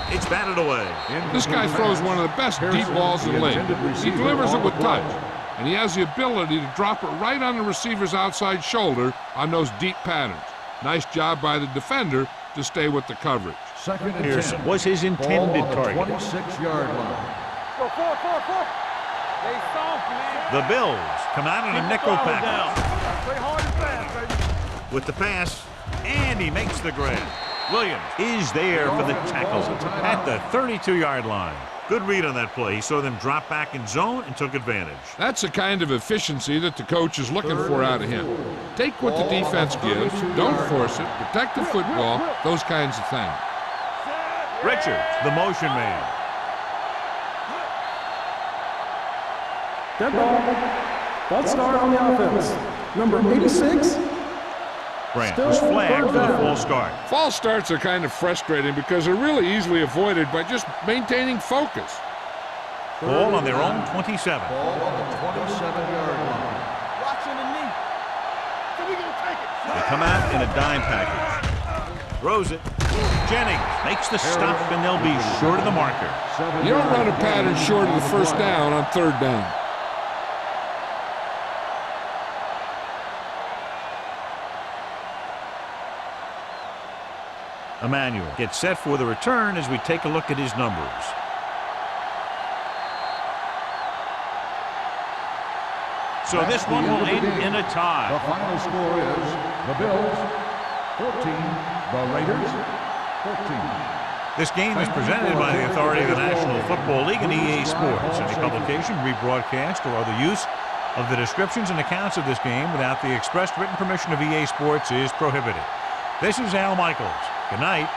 Speaker 1: It's batted away.
Speaker 4: This guy throws one of the best deep balls in the league. He delivers it with touch, and he has the ability to drop it right on the receiver's outside shoulder on those deep patterns. Nice job by the defender to stay with the coverage.
Speaker 2: Second and
Speaker 1: Pearson
Speaker 2: 10.
Speaker 1: was his intended
Speaker 2: Ball on the
Speaker 1: target.
Speaker 2: 26-yard line.
Speaker 3: Go forward, forward, forward. They soft, man.
Speaker 1: The Bills come out in a nickel package.
Speaker 3: Play hard and fast, baby.
Speaker 1: With the pass, and he makes the grab. Williams is there for the tackle at the 32-yard line. Good read on that play. He saw them drop back in zone and took advantage.
Speaker 4: That's the kind of efficiency that the coach is looking for out of him. Take what the defense gives, don't force it, protect the football, those kinds of things.
Speaker 1: Richards, the motion man.
Speaker 5: Dead ball. False start on the offense. Number 86.
Speaker 1: Brandt
Speaker 5: Still
Speaker 1: was flagged for
Speaker 5: third
Speaker 1: the
Speaker 5: down.
Speaker 1: false start.
Speaker 4: False starts are kind of frustrating because they're really easily avoided by just maintaining focus.
Speaker 1: Ball on their own 27.
Speaker 2: Ball on the 27-yard line.
Speaker 3: Watching the knee. So we gonna take it.
Speaker 1: They come out in a dime package. Throws it. Jennings makes the stop, and they'll be short of the marker.
Speaker 4: You don't run a pattern short of the first down on third down.
Speaker 1: Emmanuel gets set for the return as we take a look at his numbers. So this one will end in a
Speaker 2: The
Speaker 1: tie.
Speaker 2: final score is the Bills 14, the Raiders 14.
Speaker 1: This game is presented by the authority of the National Football League and EA Sports. Any publication, rebroadcast, or other use of the descriptions and accounts of this game without the express written permission of EA Sports is prohibited. This is Al Michaels. Good night.